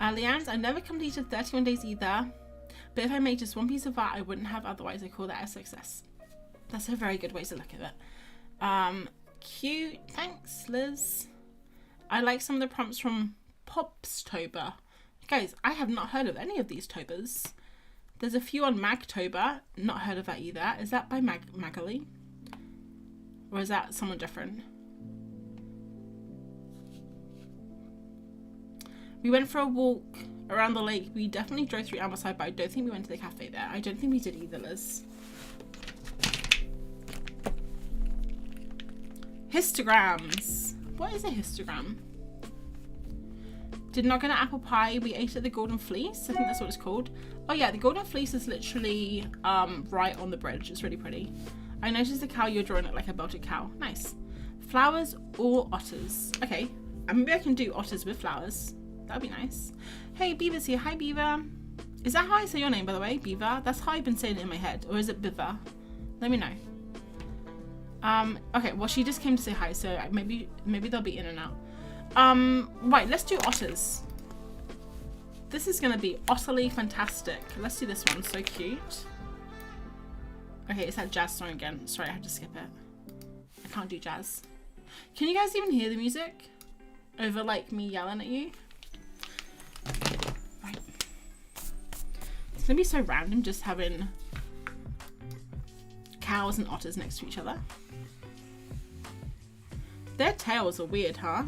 Leanne's, I never completed 31 days either, but if I made just one piece of art I wouldn't have otherwise, I call that a success. That's a very good way to look at it. Cute, thanks Liz. I like some of the prompts from Popstober. Guys, I have not heard of any of these Tobers. There's a few on Magtober, not heard of that either. Is that by Magali? Or is that someone different? We went for a walk around the lake. We definitely drove through Ambleside, but I don't think we went to the cafe there. I don't think we did either, Liz. Histograms. What is a histogram? Did not get an apple pie. We ate at the Golden Fleece. I think that's what it's called. Oh yeah, the Golden Fleece is literally right on the bridge. It's really pretty. I noticed the cow you're drawing it like a belted cow. Nice. Flowers or otters? Okay, maybe I can do otters with flowers. That'd be nice. Hey, Beaver's here. Hi, Beaver. Is that how I say your name, by the way? Beaver? That's how I've been saying it in my head. Or is it Beaver? Let me know. Okay, well, she just came to say hi, so maybe they'll be in and out. Right, let's do otters. This is gonna be utterly fantastic. Let's do this one. So cute. Okay, it's that jazz song again. Sorry, I had to skip it. I can't do jazz. Can you guys even hear the music over like me yelling at you? Right. It's gonna be so random just having cows and otters next to each other. Their tails are weird, huh?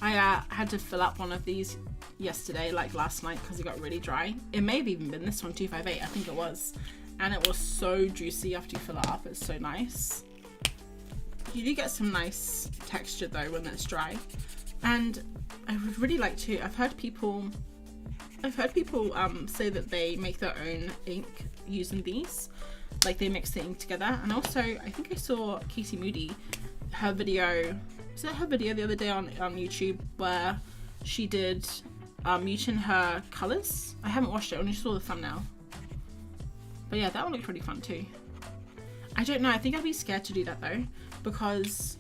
I had to fill up one of these yesterday, like last night, because it got really dry. It may have even been this one, 258, I think it was. And it was so juicy after you fill it up. It's so nice. You do get some nice texture though when it's dry. And I would really like to, I've heard people say that they make their own ink using these. Like they mix the ink together. And also, I think I saw Casey Moody, her video, was it her video the other day on YouTube where she did muting her colours? I haven't watched it, I only saw the thumbnail. But yeah, that one looked really fun too. I don't know, I think I'd be scared to do that though, because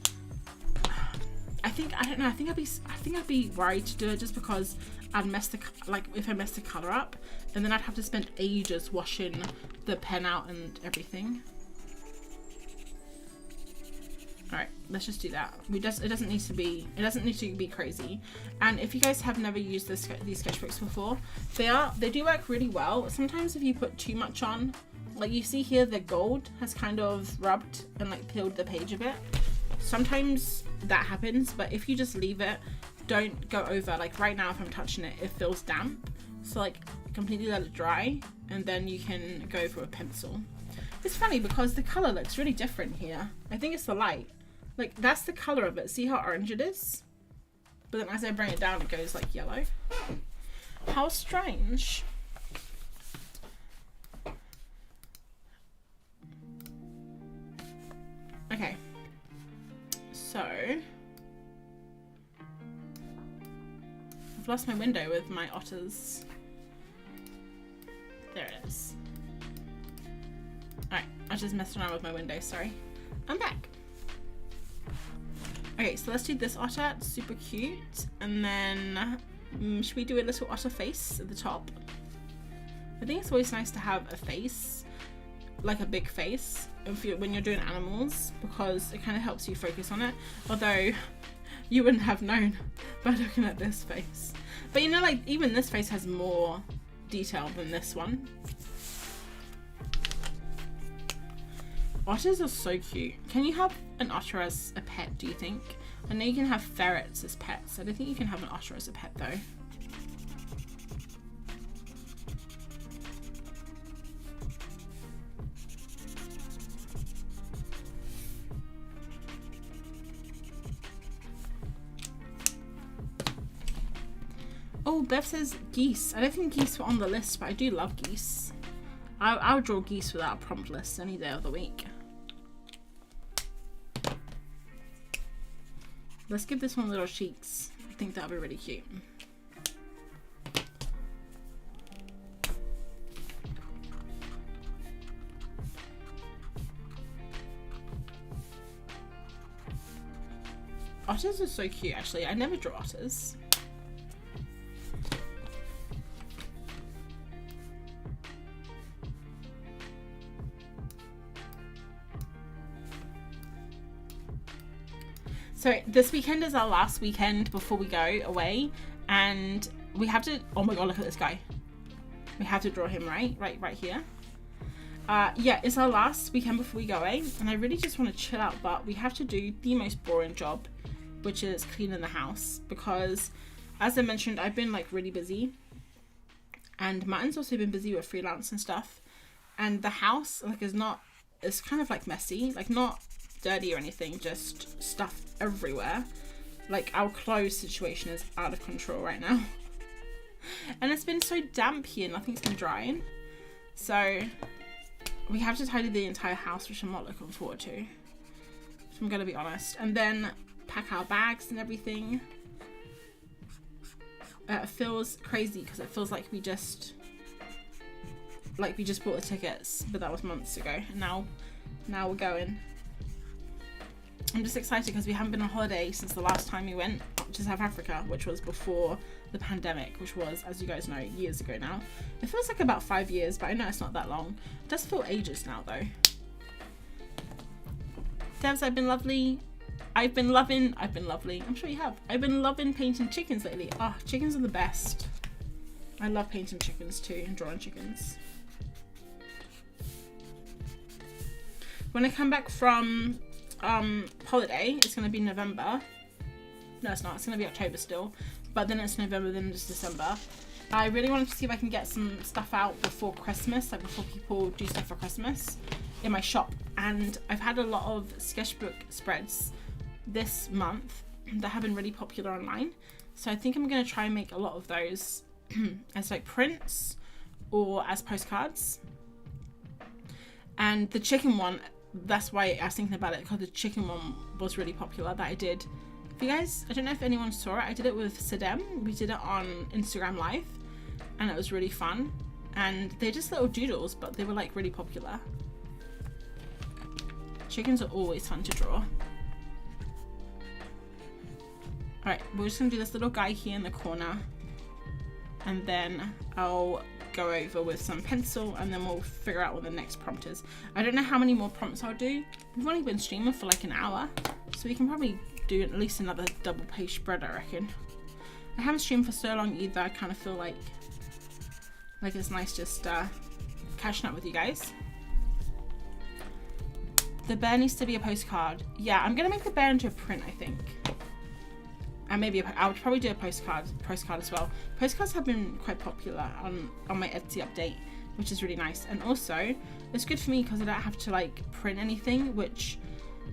I think I'd be worried to do it just because I'd mess the, like if I mess the colour up, and then I'd have to spend ages washing the pen out and everything. All right, let's just do that. It doesn't need to be crazy. And if you guys have never used these sketchbooks before, they do work really well. Sometimes if you put too much on, like you see here, the gold has kind of rubbed and like peeled the page a bit. Sometimes that happens, but if you just leave it, don't go over, like right now if I'm touching it, it feels damp. So like completely let it dry and then you can go over with a pencil. It's funny because the color looks really different here. I think it's the light. Like that's the color of it. See how orange it is? But then as I bring it down, it goes like yellow. How strange. Okay. So I've lost my window with my otters. There it is. Alright, I was just messing around with my window, sorry. I'm back. Okay, so let's do this otter, it's super cute. And then, should we do a little otter face at the top? I think it's always nice to have a face, like a big face, when you're doing animals, because it kind of helps you focus on it. Although, you wouldn't have known by looking at this face. But you know, like, even this face has more detail than this one. Otters are so cute. Can you have an otter as a pet, do you think? I know you can have ferrets as pets. I don't think you can have an otter as a pet though. Oh, Bev says geese. I don't think geese were on the list, but I do love geese. I'll draw geese without a prompt list any day of the week. Let's give this one little cheeks. I think that'll be really cute. Otters are so cute, actually. I never draw otters. So this weekend is our last weekend before we go away, and we have to, oh my god, look at this guy. We have to draw him right here. Yeah, it's our last weekend before we go away, and I really just want to chill out, but we have to do the most boring job, which is cleaning the house, because as I mentioned, I've been like really busy, and Martin's also been busy with freelance and stuff, and the house like it's kind of like messy, like not dirty or anything, just stuff everywhere. Like our clothes situation is out of control right now. And it's been so damp here, nothing's been drying. So we have to tidy the entire house, which I'm not looking forward to. So I'm gonna be honest. And then pack our bags and everything. It feels crazy because it feels like we just bought the tickets, but that was months ago. And now we're going. I'm just excited because we haven't been on holiday since the last time we went to South Africa, which was before the pandemic, which was, as you guys know, years ago now. It feels like about 5 years, but I know it's not that long. It does feel ages now though. Devs, I've been lovely. I'm sure you have. I've been loving painting chickens lately. Oh, chickens are the best. I love painting chickens too and drawing chickens. When I come back from holiday, it's going to be November. No, it's not. It's going to be October still. But then it's November, then it's December. I really wanted to see if I can get some stuff out before Christmas, like before people do stuff for Christmas in my shop. And I've had a lot of sketchbook spreads this month that have been really popular online. So I think I'm going to try and make a lot of those as like prints or as postcards. And the chicken one, that's why I was thinking about it, because the chicken one was really popular that I did. If you guys, I don't know if anyone saw it, I did it with Sadem. We did it on Instagram Live and it was really fun. And they're just little doodles, but they were like really popular. Chickens are always fun to draw. Alright, we're just gonna do this little guy here in the corner. And then I'll go over with some pencil and then we'll figure out what the next prompt is. I don't know how many more prompts I'll do. We've only been streaming for like an hour. So we can probably do at least another double page spread, I reckon. I haven't streamed for so long either. I kind of feel like it's nice just catching up with you guys. The bear needs to be a postcard. Yeah, I'm gonna make the bear into a print, I think. And maybe I would probably do a postcard as well. Postcards have been quite popular on my Etsy update, which is really nice. And also, it's good for me because I don't have to like print anything, which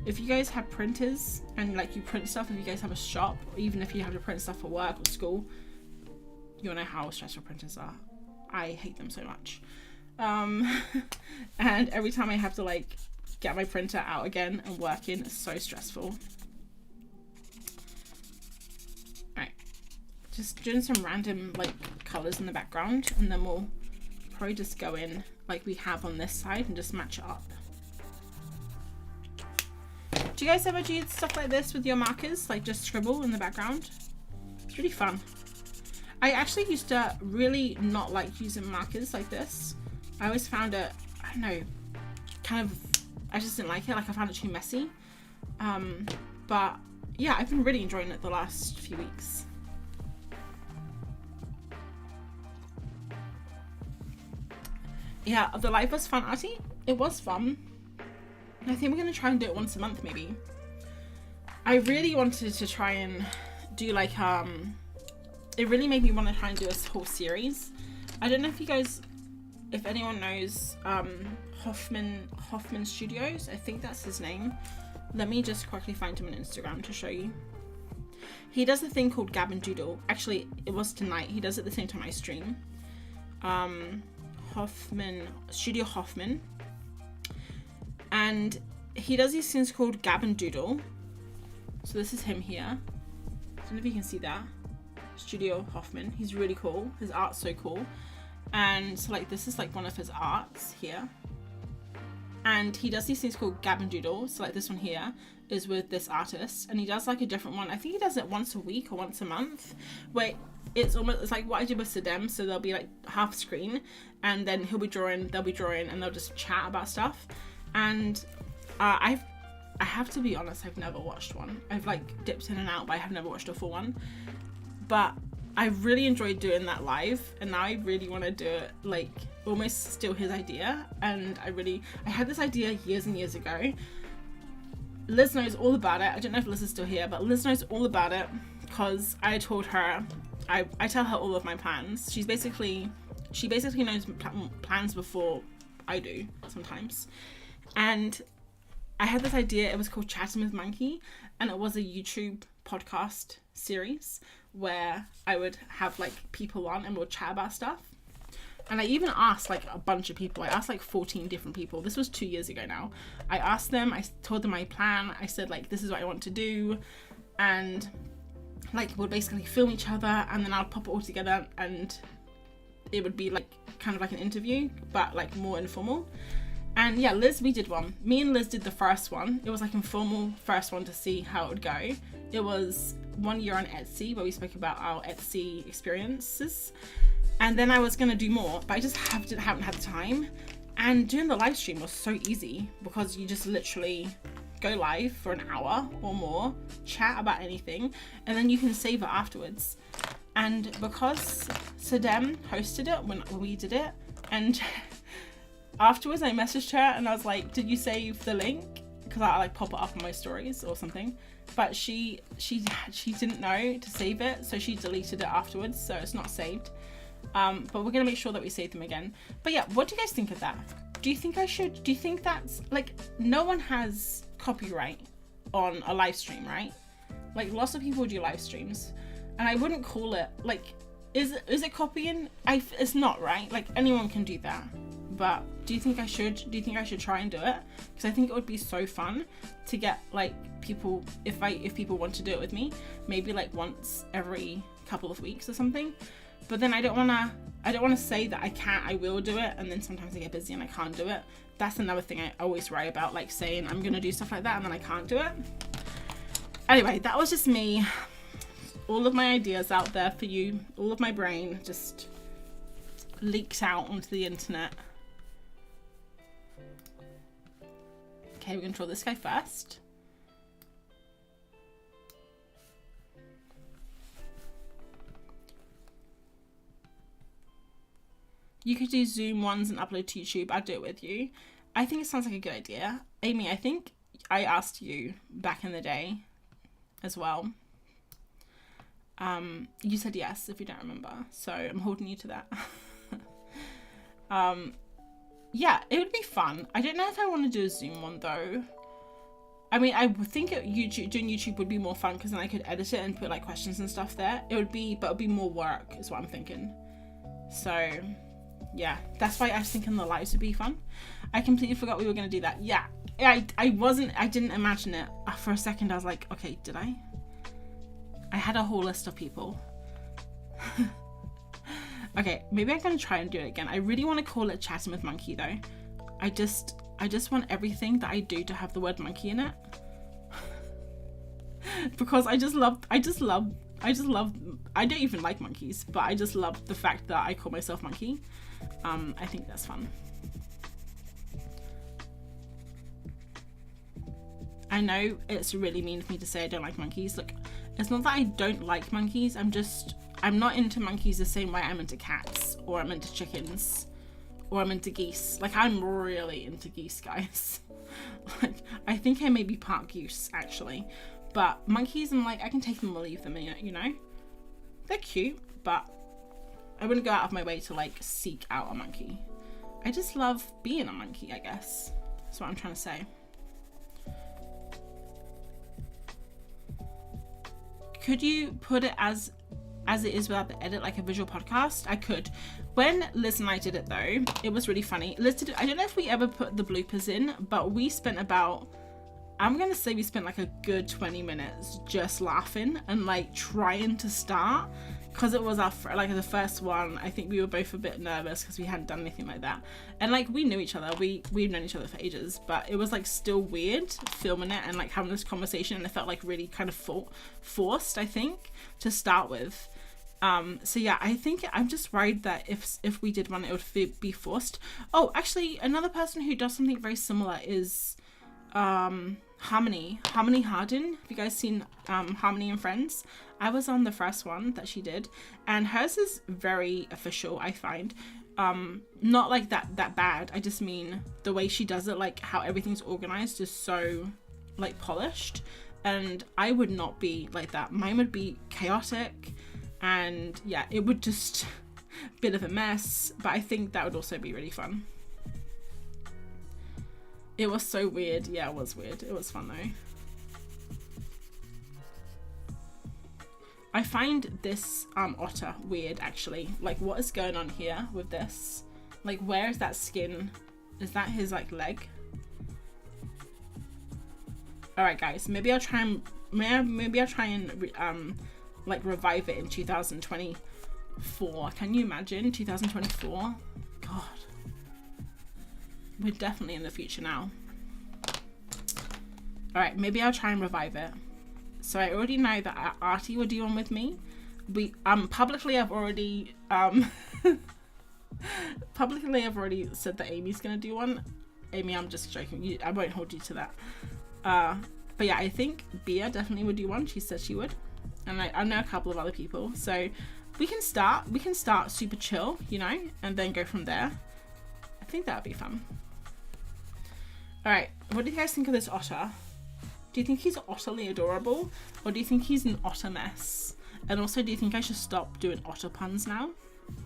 if you guys have printers and like you print stuff, if you guys have a shop, or even if you have to print stuff for work or school, you'll know how stressful printers are. I hate them so much. And every time I have to like get my printer out again and work in, it's so stressful. Alright, just doing some random like colours in the background, and then we'll probably just go in like we have on this side and just match it up. Do you guys ever do stuff like this with your markers? Like just scribble in the background? It's really fun. I actually used to really not like using markers like this. I always found it, I don't know, kind of, I just didn't like it. Like I found it too messy. But yeah, I've been really enjoying it the last few weeks. Yeah, the live was fun, Artie. It was fun. I think we're gonna try and do it once a month, maybe. I really wanted to try and do like it really made me want to try and do a whole series. I don't know if you guys, if anyone knows Hoffman Studios. I think that's his name. Let me just quickly find him on Instagram to show you. He does a thing called Gab and Doodle. Actually, it was tonight. He does it at the same time I stream. Studio Hoffman. And he does these things called Gab and Doodle. So this is him here. I don't know if you can see that. Studio Hoffman. He's really cool. His art's so cool. And so like this is like one of his arts here. And he does these things called Gab and Doodle. So like this one here is with this artist. And he does like a different one. I think he does it once a week or once a month. Where it's like what I did with Sadem. So there'll be like half screen. And then he'll be drawing, they'll be drawing, and they'll just chat about stuff. And I have to be honest, I've never watched one. I've like dipped in and out, but I have never watched a full one. But I really enjoyed doing that live, and now I really want to do it like almost steal his idea. And I had this idea years and years ago. Liz knows all about it. I don't know if Liz is still here, but Liz knows all about it because I told her, I tell her all of my plans. She basically knows plans before I do sometimes. And I had this idea. It was called Chatting with Monkey, and it was a YouTube podcast series where I would have like people on and we'll chat about stuff. And I even asked like a bunch of people. I asked like 14 different people. This was 2 years ago now. I asked them, I told them my plan. I said like, this is what I want to do. And like we'll basically film each other, and then I'll pop it all together, and it would be like kind of like an interview, but like more informal. And yeah, Liz, we did one. Me and Liz did the first one. It was like informal first one to see how it would go. It was 1 year on Etsy where we spoke about our Etsy experiences. And then I was going to do more, but I just haven't had time. And doing the live stream was so easy because you just literally go live for an hour or more, chat about anything, and then you can save it afterwards. And because Sadem hosted it when we did it, and afterwards I messaged her and I was like, did you save the link? Because I like pop it up on my stories or something. But she didn't know to save it, so she deleted it afterwards, so it's not saved. But we're gonna make sure that we save them again. But yeah, what do you guys think of that? Do you think I should? Do you think that's like, no one has copyright on a live stream, right? Like lots of people do live streams, and I wouldn't call it like, is it copying? It's not, right? Like anyone can do that. But do you think I should? Do you think I should try and do it? Because I think it would be so fun to get like people, if people want to do it with me, maybe like once every couple of weeks or something. But then I don't want to say that I can't, I will do it, and then sometimes I get busy and I can't do it. That's another thing I always worry about, like saying I'm gonna do stuff like that and then I can't do it. Anyway, that was just me. All of my ideas out there for you, all of my brain just leaks out onto the internet. Okay, we're gonna draw this guy first. You could do Zoom ones and upload to YouTube. I'd do it with you. I think it sounds like a good idea. Amy, I think I asked you back in the day as well. You said yes, if you don't remember. So I'm holding you to that. Yeah, it would be fun. I don't know if I want to do a Zoom one though. I mean, I would think doing YouTube would be more fun because then I could edit it and put like questions and stuff there. But it would be more work is what I'm thinking. So yeah, that's why I was thinking the lives would be fun. I completely forgot we were going to do that. Yeah, I didn't imagine it. For a second I was like, okay, did I? I had a whole list of people. Okay, maybe I'm going to try and do it again. I really want to call it Chatting with Monkey though. I just want everything that I do to have the word monkey in it. Because I don't even like monkeys, but I just love the fact that I call myself Monkey. I think that's fun. I know it's really mean of me to say I don't like monkeys. Look, it's not that I don't like monkeys, I'm not into monkeys the same way I'm into cats, or I'm into chickens, or I'm into geese. Like, I'm really into geese, guys. Like, I think I may be part goose, actually. But monkeys, I'm like, I can take them or leave them, you know? They're cute, but I wouldn't go out of my way to, like, seek out a monkey. I just love being a monkey, I guess. That's what I'm trying to say. Could you put it as it is without the edit, like a visual podcast? I could. When Liz and I did it though, it was really funny. Liz did it, I don't know if we ever put the bloopers in, but we spent about, I'm gonna say we spent like a good 20 minutes just laughing and like trying to start, because it was our the first one. I think we were both a bit nervous because we hadn't done anything like that, and like we knew each other, we've known each other for ages, but it was like still weird filming it and like having this conversation, and it felt like really kind of forced, I think, to start with. So yeah, I think I'm just worried that if we did one, it would be forced. Oh, actually, another person who does something very similar is Harmony Hardin. Have you guys seen Harmony and Friends? I was on the first one that she did, and hers is very official, I find. Not like that bad. I just mean the way she does it, like how everything's organized is so like polished, and I would not be like that. Mine would be chaotic, and yeah, it would just bit of a mess, but I think that would also be really fun. It was so weird. Yeah, it was weird. It was fun though. I find this otter weird, actually. Like, what is going on here with this? Like, where is that skin? Is that his like leg? All right, guys. Maybe I'll try and like revive it in 2024. Can you imagine 2024? God. We're definitely in the future now. All right, maybe I'll try and revive it. So I already know that Artie will do one with me. Publicly I've already said that Amy's gonna do one. Amy, I'm just joking. I won't hold you to that. But yeah, I think Bia definitely would do one. She said she would, and I know a couple of other people. So we can start super chill, you know, and then go from there. I think that would be fun. All right, what do you guys think of this otter? Do you think he's utterly adorable, or do you think he's an otter mess? And also, do you think I should stop doing otter puns now?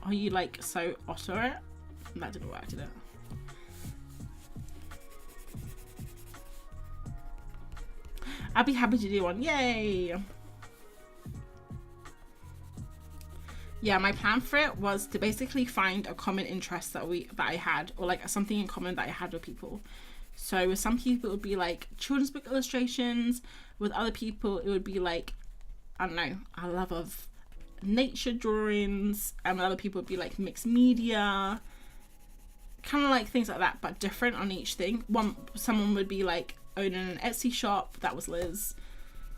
Are you like so otter it? That didn't work, did it? I'd be happy to do one. Yay! Yeah, my plan for it was to basically find a common interest that I had, or like something in common that I had with people. So with some people it would be like children's book illustrations, with other people it would be like, I don't know, a love of nature drawings, and with other people it would be like mixed media, kind of like things like that, but different on each thing. Someone would be like owning an Etsy shop. That was Liz.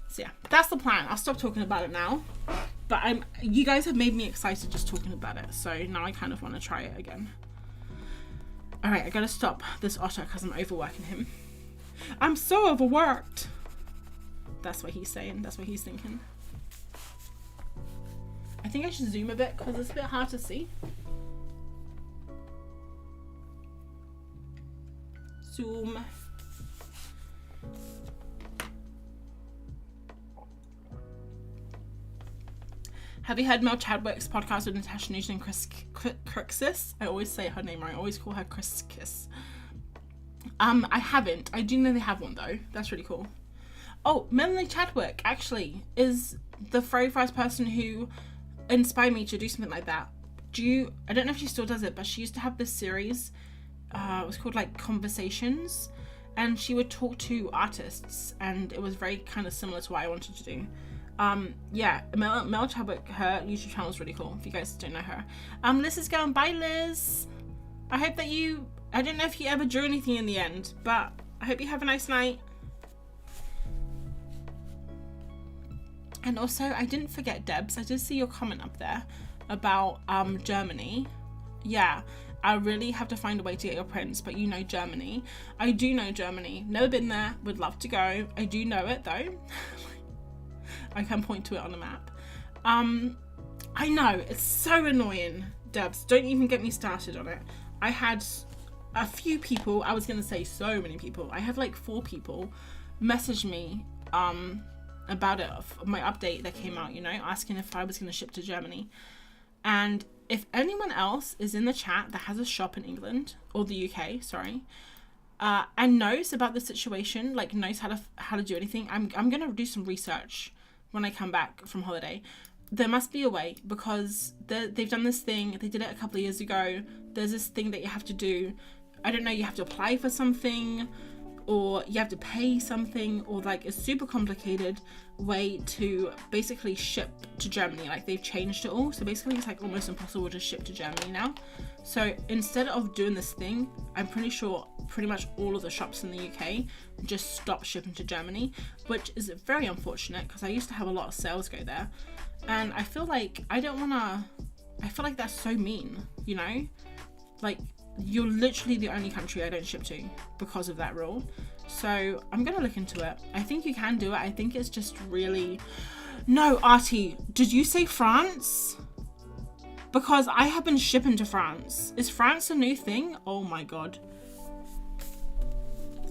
So yeah, that's the plan. I'll stop talking about it now, but you guys have made me excited just talking about it, so now I kind of want to try it again. All right, I gotta stop this otter because I'm overworking him. I'm so overworked. That's what he's saying. That's what he's thinking. I think I should zoom a bit because it's a bit hard to see. Zoom. Have you heard Mel Chadwick's podcast with Natasha Newton and Chris Crixus? I always say her name right. I always call her Chris Kiss. I haven't. I do know they have one though. That's really cool. Oh, Melanie Chadwick actually is the very first person who inspired me to do something like that. I don't know if she still does it, but she used to have this series. It was called like Conversations, and she would talk to artists, and it was very kind of similar to what I wanted to do. Yeah, Mel Chadwick, her YouTube channel is really cool if you guys don't know her. Liz is going. Bye, Liz. I hope that I don't know if you ever drew anything in the end, but I hope you have a nice night. And also, I didn't forget, Debs, I did see your comment up there about Germany. Yeah, I really have to find a way to get your prints, but you know Germany. I do know Germany. Never been there, would love to go. I do know it though. I can point to it on the map. I know, it's so annoying, Debs. Don't even get me started on it. I had a few people, I was gonna say so many people. I had like 4 people message me about it, my update that came out, you know, asking if I was gonna ship to Germany. And if anyone else is in the chat that has a shop in England or the UK, sorry, and knows about the situation, like knows how to do anything, I'm gonna do some research when I come back from holiday. There must be a way, because they've done this thing, they did it a couple of years ago. There's this thing that you have to do. I don't know, you have to apply for something, or you have to pay something, or like a super complicated way to basically ship to Germany. Like they've changed it all, so basically it's like almost impossible to ship to Germany now. So instead of doing this thing, I'm pretty sure pretty much all of the shops in the UK just stopped shipping to Germany, which is very unfortunate because I used to have a lot of sales go there, and I feel like I feel like that's so mean, you know, like you're literally the only country I don't ship to because of that rule. So I'm gonna look into it. I think you can do it. I think it's just really... No, Artie, did you say France? Because I have been shipping to France. Is France a new thing? Oh my god.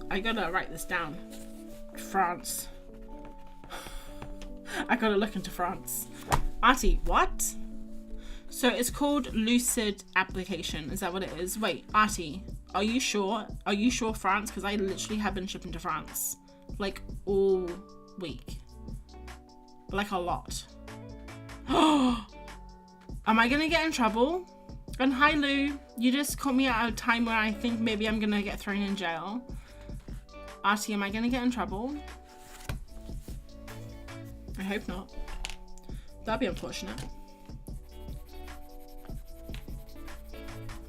I gotta write this down. France. I gotta look into France. Artie, what? So it's called Lucid Application. Is that what it is? Wait, Artie, are you sure? Are you sure France? Because I literally have been shipping to France like all week. Like a lot. Am I gonna get in trouble? And hi Lou, you just caught me at a time where I think maybe I'm gonna get thrown in jail. Artie, am I gonna get in trouble? I hope not. That'd be unfortunate.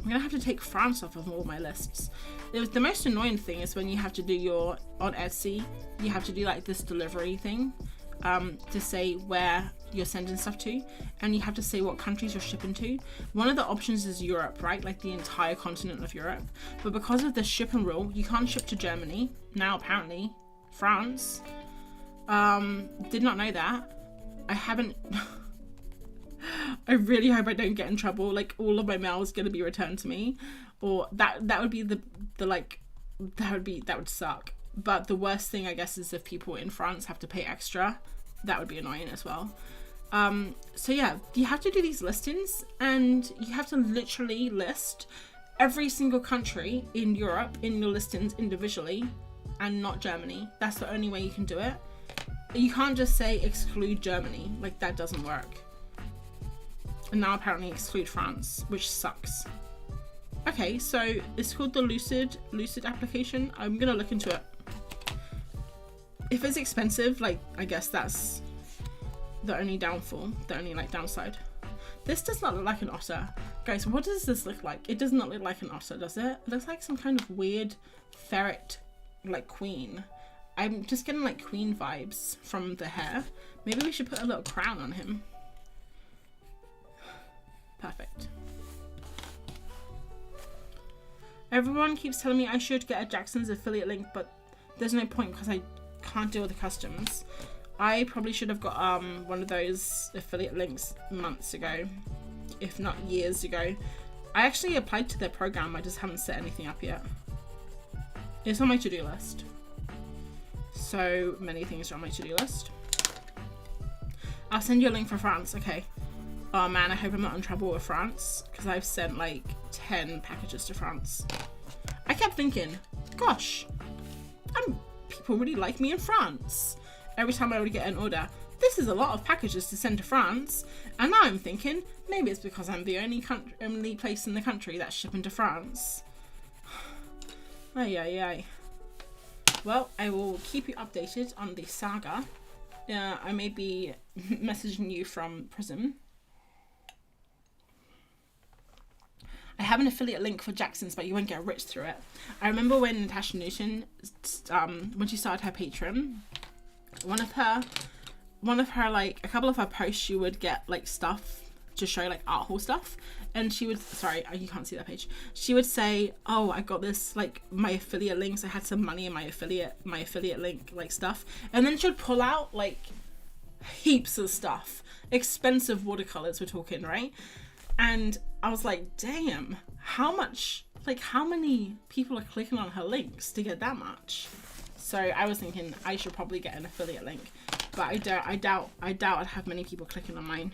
I'm gonna have to take France off of all my lists. The most annoying thing is when you have to do on Etsy, you have to do like this delivery thing to say where you're sending stuff to, and you have to say what countries you're shipping to. One of the options is Europe, right? Like the entire continent of Europe. But because of the shipping rule, you can't ship to Germany. Now apparently, France. Did not know that. I haven't... I really hope I don't get in trouble. Like all of my mail is gonna be returned to me, or that would be the like that would suck. But the worst thing I guess is if people in France have to pay extra. That would be annoying as well. So yeah, you have to do these listings, and you have to literally list every single country in Europe in your listings individually, and not Germany. That's the only way you can do it. You can't just say exclude Germany. Like that doesn't work. And now apparently exclude France, which sucks. Okay, so it's called the Lucid Application. I'm gonna look into it. If it's expensive, like I guess that's the only downfall, the only like downside. This does not look like an otter. Guys, what does this look like? It does not look like an otter, does it? It looks like some kind of weird ferret, like queen. I'm just getting like queen vibes from the hair. Maybe we should put a little crown on him. Perfect. Everyone keeps telling me I should get a Jackson's affiliate link, but there's no point because I can't deal with the customs. I probably should have got one of those affiliate links months ago, if not years ago. I actually applied to their program, I just haven't set anything up yet. It's on my to-do list. So many things are on my to-do list. I'll send you a link for France. Okay. Oh man, I hope I'm not in trouble with France, because I've sent like 10 packages to France. I kept thinking, gosh, people really like me in France. Every time I would get an order, this is a lot of packages to send to France. And now I'm thinking, maybe it's because I'm the only place in the country that's shipping to France. Ay, ay, ay. Well, I will keep you updated on the saga. I may be messaging you from prison. I have an affiliate link for Jackson's, but you won't get rich through it. I remember when Natasha Newton, when she started her Patreon, one of her, like, a couple of her posts, she would get, like, stuff to show, like, art haul stuff. And she would, sorry, you can't see that page. She would say, oh, I got this, like, my affiliate links. I had some money in my affiliate link, like, stuff. And then she would pull out, like, heaps of stuff. Expensive watercolors, we're talking, right? And I was like, damn, how many people are clicking on her links to get that much? So I was thinking I should probably get an affiliate link, but I doubt I'd have many people clicking on mine.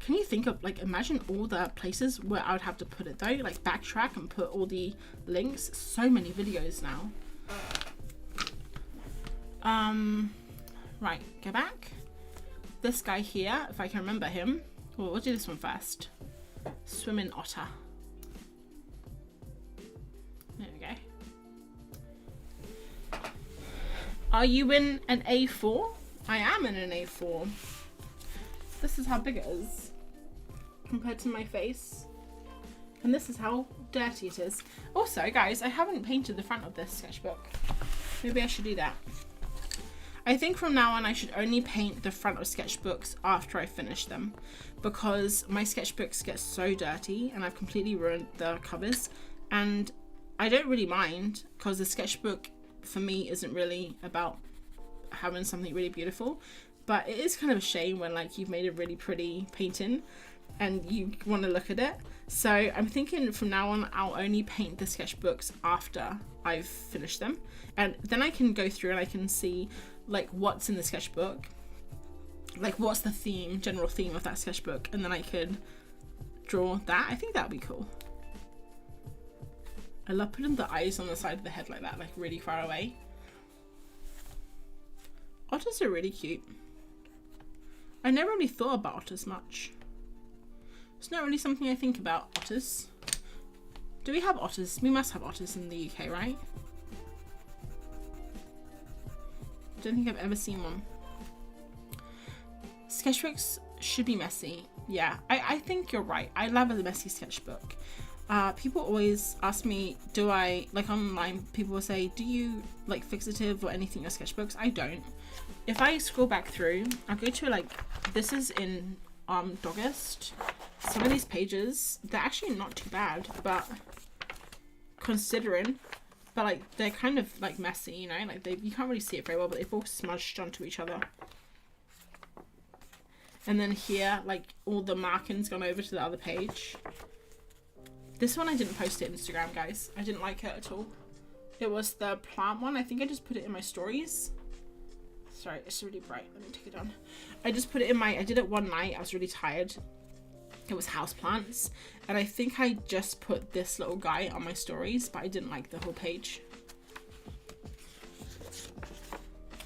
Can you think of, like, imagine all the places where I would have to put it though, like backtrack and put all the links. So many videos now. Right, go back. This guy here, if I can remember him. Well, we'll do this one first. Swimming otter. There we go. Are you in an A4? I am in an A4. This is how big it is compared to my face. And this is how dirty it is. Also, guys, I haven't painted the front of this sketchbook. Maybe I should do that. I think from now on I should only paint the front of sketchbooks after I finish them, because my sketchbooks get so dirty and I've completely ruined the covers. And I don't really mind, because the sketchbook for me isn't really about having something really beautiful, but it is kind of a shame when, like, you've made a really pretty painting and you want to look at it. So I'm thinking from now on I'll only paint the sketchbooks after I've finished them, and then I can go through and I can see, like, what's in the sketchbook, like what's the theme, general theme of that sketchbook, and then I could draw that. I think that'd be cool. I love putting the eyes on the side of the head like that, like really far away. Otters are really cute. I never really thought about otters much. It's not really something I think about, otters. Do we have otters? We must have otters in the UK, right? Don't think I've ever seen one. Sketchbooks should be messy. Yeah, I think you're right. I love a messy sketchbook. People always ask me, do I, like, online, people will say, do you like fixative or anything in your sketchbooks? I don't. If I scroll back through, I'll go to, like, this is in Dogist. Some of these pages, they're actually not too bad, but considering, but, like, they're kind of, like, messy, you know, like, you can't really see it very well, but they've all smudged onto each other. And then here, like, all the marking's gone over to the other page. This one I didn't post to Instagram, guys. I didn't like it at all. It was the plant one. I think I just put it in my stories. Sorry, it's really bright. Let me take it down. I just put it in my, I did it one night. I was really tired. It was houseplants. And I think I just put this little guy on my stories, but I didn't like the whole page.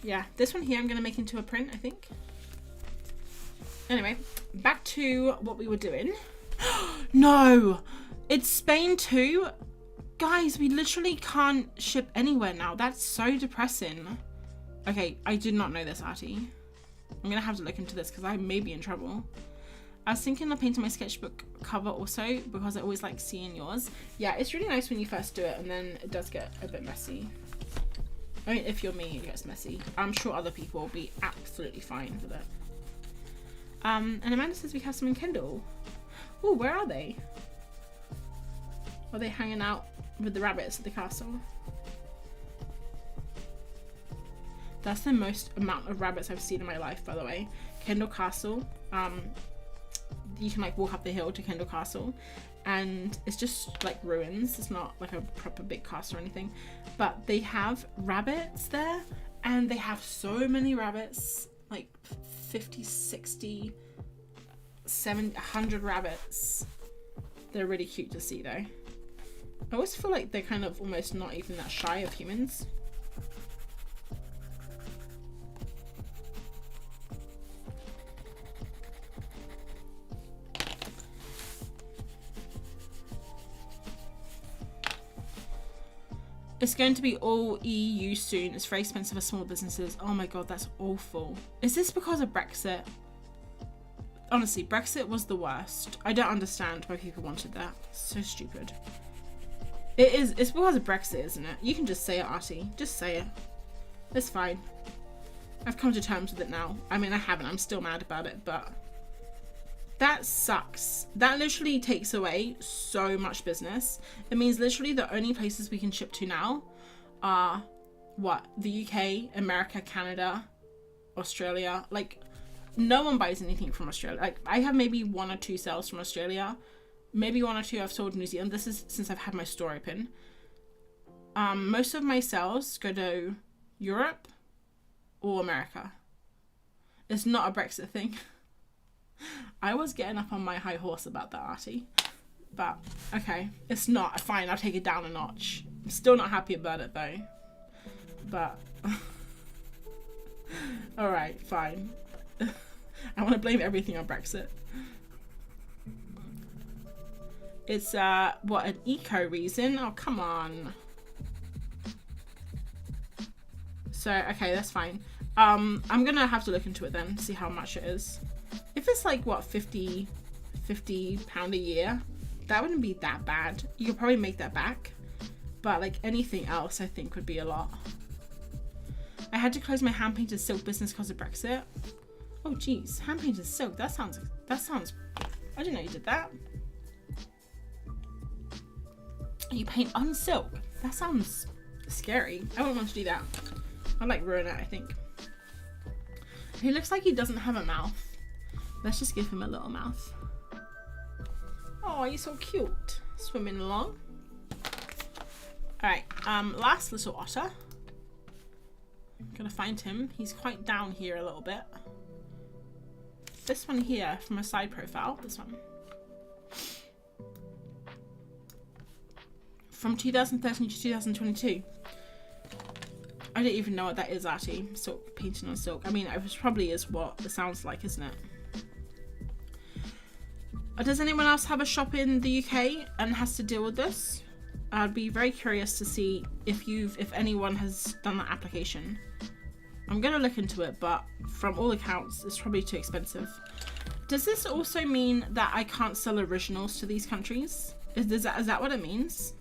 Yeah, this one here I'm going to make into a print, I think. Anyway, back to what we were doing. No! It's Spain too? Guys, we literally can't ship anywhere now. That's so depressing. Okay, I did not know this, Artie. I'm gonna have to look into this because I may be in trouble. I was thinking of painting my sketchbook cover also because I always like seeing yours. Yeah, it's really nice when you first do it and then it does get a bit messy. I mean, if you're me, it gets messy. I'm sure other people will be absolutely fine with it. And Amanda says we have some in Kendall. Oh, where are they? Are they hanging out with the rabbits at the castle? That's the most amount of rabbits I've seen in my life, by the way. Kendall Castle. you can like walk up the hill to Kendal Castle, and it's just like ruins. It's not like a proper big castle or anything, but they have rabbits there, and they have so many rabbits, like 50, 60, 70, 100 rabbits. They're really cute to see though. I always feel like they're kind of almost not even that shy of humans. It's going to be all EU soon. It's very expensive for small businesses. Oh my god, that's awful. Is this because of Brexit? Honestly, Brexit was the worst. I don't understand why people wanted that. So stupid. It is. It's because of Brexit, isn't it? You can just say it, Artie. Just say it. It's fine. I've come to terms with it now. I mean, I haven't. I'm still mad about it, but that sucks. That literally takes away so much business. It means literally the only places we can ship to now are what? The UK, America, Canada, Australia. Like, no one buys anything from Australia. Like, I have maybe 1 or 2 sales from Australia. Maybe 1 or 2 I've sold in New Zealand. This is since I've had my store open. Most of my sales go to Europe or America. It's not a Brexit thing. I was getting up on my high horse about that, Artie. But, okay. It's not. Fine, I'll take it down a notch. I'm still not happy about it, though. But, alright, fine. I want to blame everything on Brexit. It's, what, an eco reason? Oh, come on. So, okay, that's fine. I'm gonna have to look into it then, see how much it is. If it's like, what, £50 a year, that wouldn't be that bad. You could probably make that back. But, like, anything else, I think, would be a lot. I had to close my hand-painted silk business because of Brexit. Oh, geez. Hand-painted silk. That sounds... I didn't know you did that. You paint on silk. That sounds scary. I wouldn't want to do that. I'd, like, ruin it, I think. He looks like he doesn't have a mouth. Let's just give him a little mouth. Oh, he's so cute. Swimming along. Alright, last little otter. I'm gonna find him. He's quite down here a little bit. This one here from a side profile. This one. From 2013 to 2022. I don't even know what that is, Artie. Silk, painting on silk. I mean, it probably is what it sounds like, isn't it? Does anyone else have a shop in the UK and has to deal with this? I'd be very curious to see if anyone has done that application. I'm gonna look into it, but from all accounts, it's probably too expensive. Does this also mean that I can't sell originals to these countries? Is that what it means?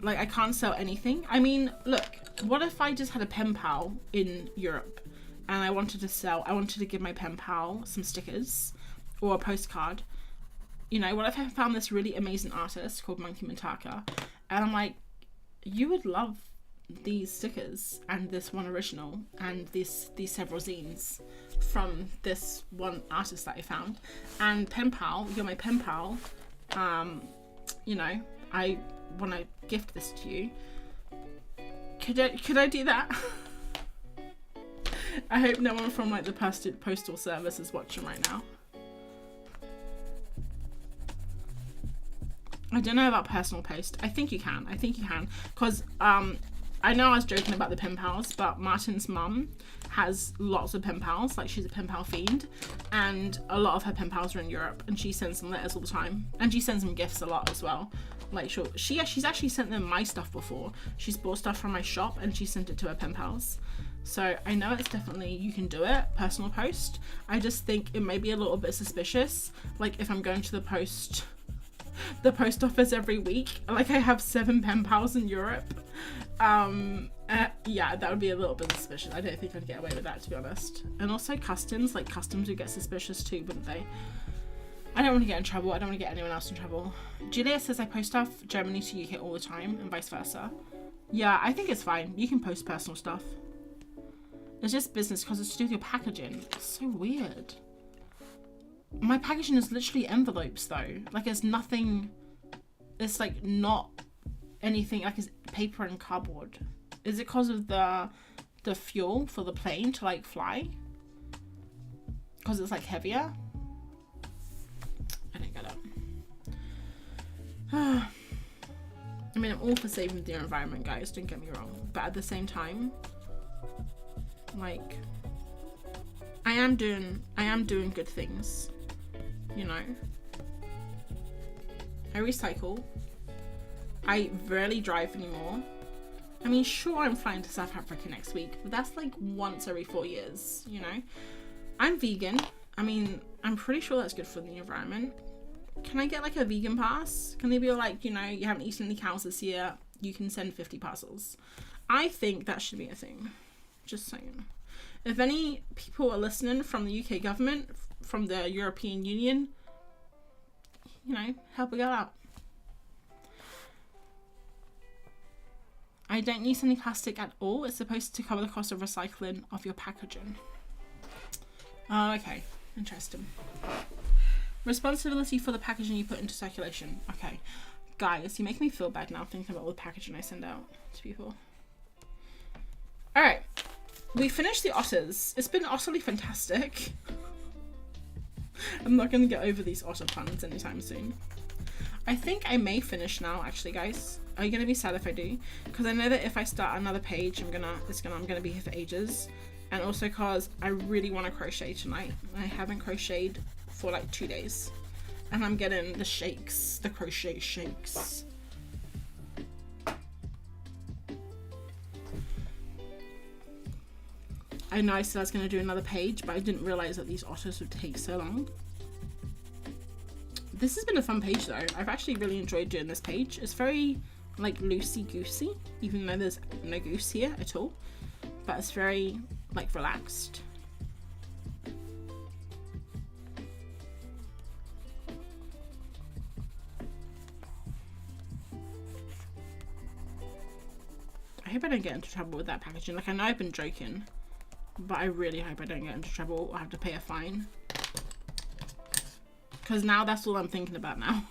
Like, I can't sell anything? I mean, look, what if I just had a pen pal in Europe and I wanted to give my pen pal some stickers or a postcard? You know, what if I found this really amazing artist called Monkey Mintaka and I'm like, you would love these stickers and this one original and these several zines from this one artist that I found, and pen pal, you're my pen pal, you know, I want to gift this to you. Could I do that? I hope no one from like the postal service is watching right now. I don't know about personal post. I think you can. Because I know I was joking about the pen pals, but Martin's mum has lots of pen pals. Like, she's a pen pal fiend, and a lot of her pen pals are in Europe, and she sends them letters all the time, and she sends them gifts a lot as well. Like, she's actually sent them my stuff before. She's bought stuff from my shop and she sent it to her pen pals. So I know it's definitely, you can do it, personal post. I just think it may be a little bit suspicious. Like, if I'm going to the post office every week, like I have 7 pen pals in Europe. Yeah, that would be a little bit suspicious. I don't think I'd get away with that, to be honest. And also customs would get suspicious too, wouldn't they? I don't want to get in trouble. I don't want to get anyone else in trouble. Julia says I post stuff Germany to UK all the time and vice versa. Yeah, I think it's fine. You can post personal stuff. It's just business because it's to do with your packaging. It's so weird. My packaging is literally envelopes though. Like it's nothing, it's like not anything, like it's paper and cardboard. Is it because of the fuel for the plane to like fly? Because it's like heavier? I don't get it. I mean, I'm all for saving the environment, guys, don't get me wrong. But at the same time, like, I am doing good things, you know? I recycle. I rarely drive anymore. I mean, sure, I'm flying to South Africa next week, but that's like once every 4 years, you know? I'm vegan. I mean, I'm pretty sure that's good for the environment. Can I get like a vegan pass? Can they be like, you know, you haven't eaten any cows this year, you can send 50 parcels? I think that should be a thing. Just saying. If any people are listening from the UK government, from the European Union, you know, help a girl out. I don't use any plastic at all. It's supposed to cover the cost of recycling of your packaging. Oh, okay. Interesting. Responsibility for the packaging you put into circulation. Okay. Guys, you make me feel bad now thinking about all the packaging I send out to people. Alright. We finished the otters. It's been utterly fantastic. I'm not going to get over these otter puns anytime soon. I think I may finish now, actually, guys. Are you gonna be sad if I do? Because I know that if I start another page, I'm gonna be here for ages, and also because I really want to crochet tonight. I haven't crocheted for like 2 days, and I'm getting the shakes, the crochet shakes. I know I said I was gonna do another page, but I didn't realize that these otters would take so long. This has been a fun page though. I've actually really enjoyed doing this page. It's very like loosey-goosey, even though there's no goose here at all, but it's very like relaxed. I hope I don't get into trouble with that packaging. Like, I know I've been joking, but I really hope I don't get into trouble or have to pay a fine. Because now that's all I'm thinking about now.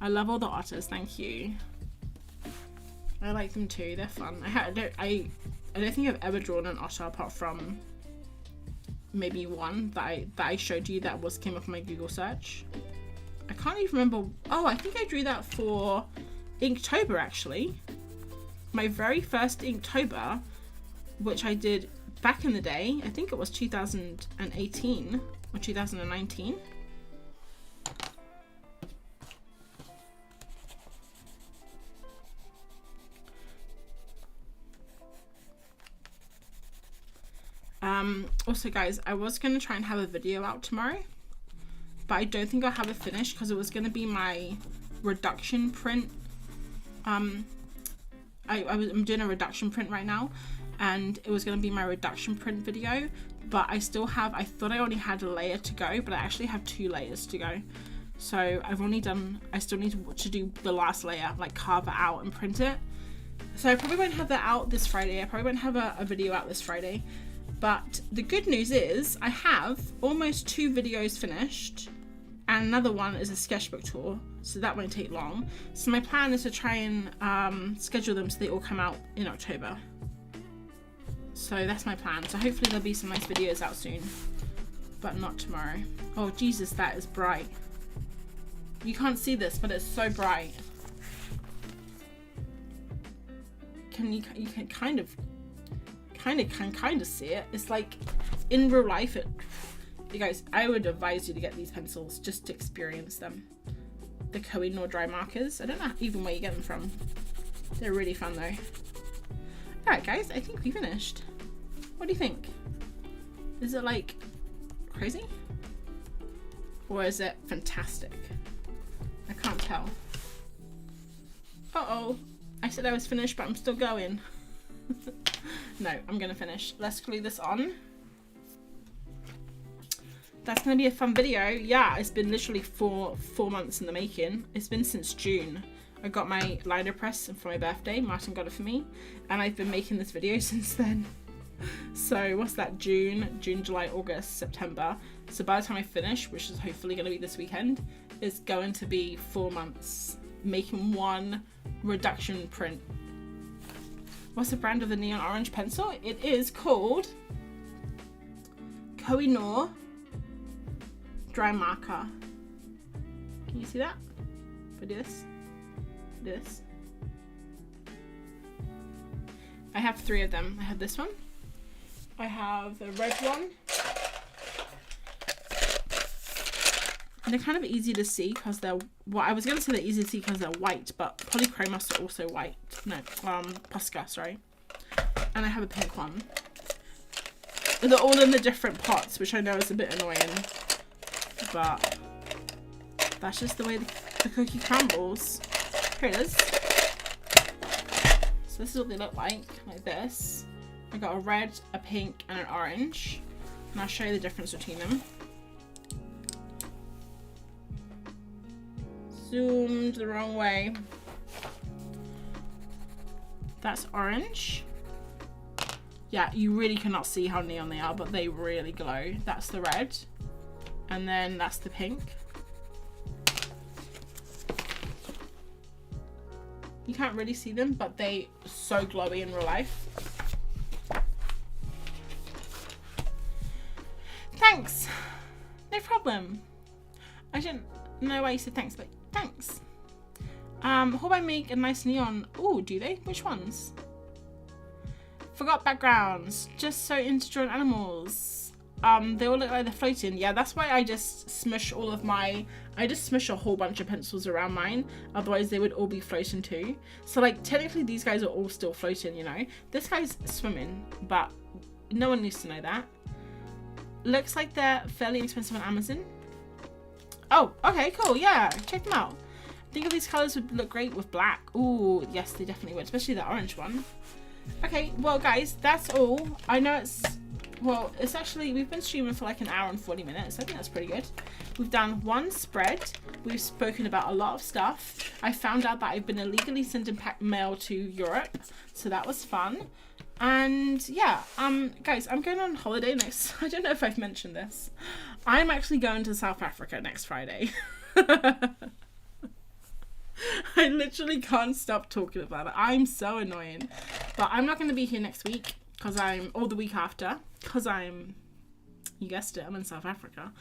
I love all the otters, thank you. I like them too, they're fun. I don't think I've ever drawn an otter apart from maybe one that I showed you that came up on my Google search. I can't even remember. Oh, I think I drew that for Inktober actually. My very first Inktober, which I did back in the day. I think it was 2018 or 2019. Also guys, I was going to try and have a video out tomorrow, but I don't think I'll have it finished because it was going to be my reduction print. I'm doing a reduction print right now, and it was going to be my reduction print video, but I thought I only had a layer to go, but I actually have 2 layers to go. So I still need to do the last layer, like carve it out and print it. So I probably won't have that out this Friday. I probably won't have a video out this Friday. But the good news is I have almost 2 videos finished, and another one is a sketchbook tour, so that won't take long. So my plan is to try and schedule them so they all come out in October. So that's my plan. So hopefully there'll be some nice videos out soon, but not tomorrow. Oh Jesus, that is bright. You can't see this, but it's so bright. You can kind of see it. It's like in real life. You guys, I would advise you to get these pencils just to experience them. The Koh-i-Noor dry markers. I don't know even where you get them from. They're really fun though. Alright guys, I think we finished. What do you think? Is it like crazy? Or is it fantastic? I can't tell. Uh-oh. I said I was finished, but I'm still going. No, I'm gonna finish. Let's glue this on. That's gonna be a fun video. Yeah, it's been literally four months in the making. It's been since June. I got my liner press for my birthday. Martin got it for me, and I've been making this video since then. So what's that? June, July, August, September. So by the time I finish, which is hopefully going to be this weekend, it's going to be 4 months making one reduction print. What's the brand of the neon orange pencil? It is called Koh-i-Noor Dry Marker. Can you see that? If I do this. I have 3 of them. I have this one. I have the red one. And they're kind of easy to see because they're, well, I was going to say they're easy to see because they're white, but Polychromos are also white. No, Posca, sorry. And I have a pink one. They're all in the different pots, which I know is a bit annoying, but that's just the way the cookie crumbles. Here it is. So this is what they look like this. I got a red, a pink, and an orange. And I'll show you the difference between them. Zoomed the wrong way. That's orange. Yeah, you really cannot see how neon they are, but they really glow. That's the red. And then that's the pink. You can't really see them, but they are so glowy in real life. Thanks. No problem. I didn't know why you said thanks, but thanks. Hope I make a nice neon. Oh, do they? Which ones? Forgot backgrounds. Just so into drawing animals. They all look like they're floating. Yeah, that's why I just smush all of my... I just smush a whole bunch of pencils around mine. Otherwise, they would all be floating too. So, like, technically, these guys are all still floating, you know? This guy's swimming, but no one needs to know that. Looks like they're fairly expensive on Amazon. Oh, okay, cool. Yeah, check them out. I think these colours would look great with black. Ooh, yes, they definitely would, especially the orange one. Okay, well, guys, that's all. I know it's... Well, it's actually, we've been streaming for like an hour and 40 minutes. I think that's pretty good. We've done one spread. We've spoken about a lot of stuff. I found out that I've been illegally sending mail to Europe. So that was fun. And yeah, guys, I'm going on holiday next. I don't know if I've mentioned this. I'm actually going to South Africa next Friday. I literally can't stop talking about it. I'm so annoying. But I'm not going to be here next week. Or the week after, because you guessed it, I'm in South Africa.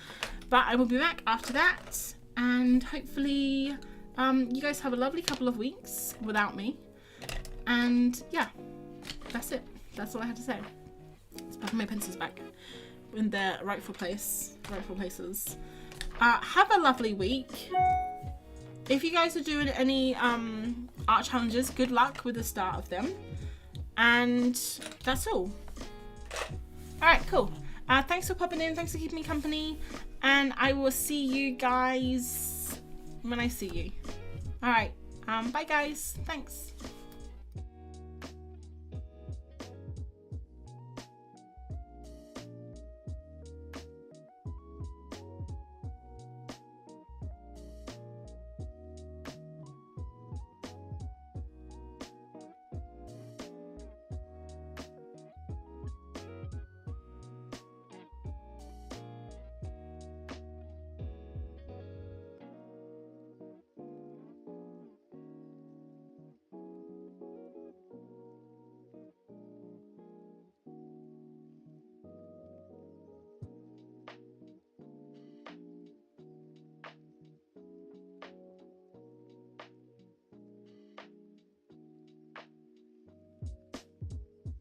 But I will be back after that, and hopefully you guys have a lovely couple of weeks without me. And yeah, that's it. That's all I have to say. Let's put my pencils back in their rightful places. Have a lovely week. If you guys are doing any art challenges, good luck with the start of them. And that's all. Alright, cool. Thanks for popping in. Thanks for keeping me company. And I will see you guys when I see you. Alright. Bye guys. Thanks.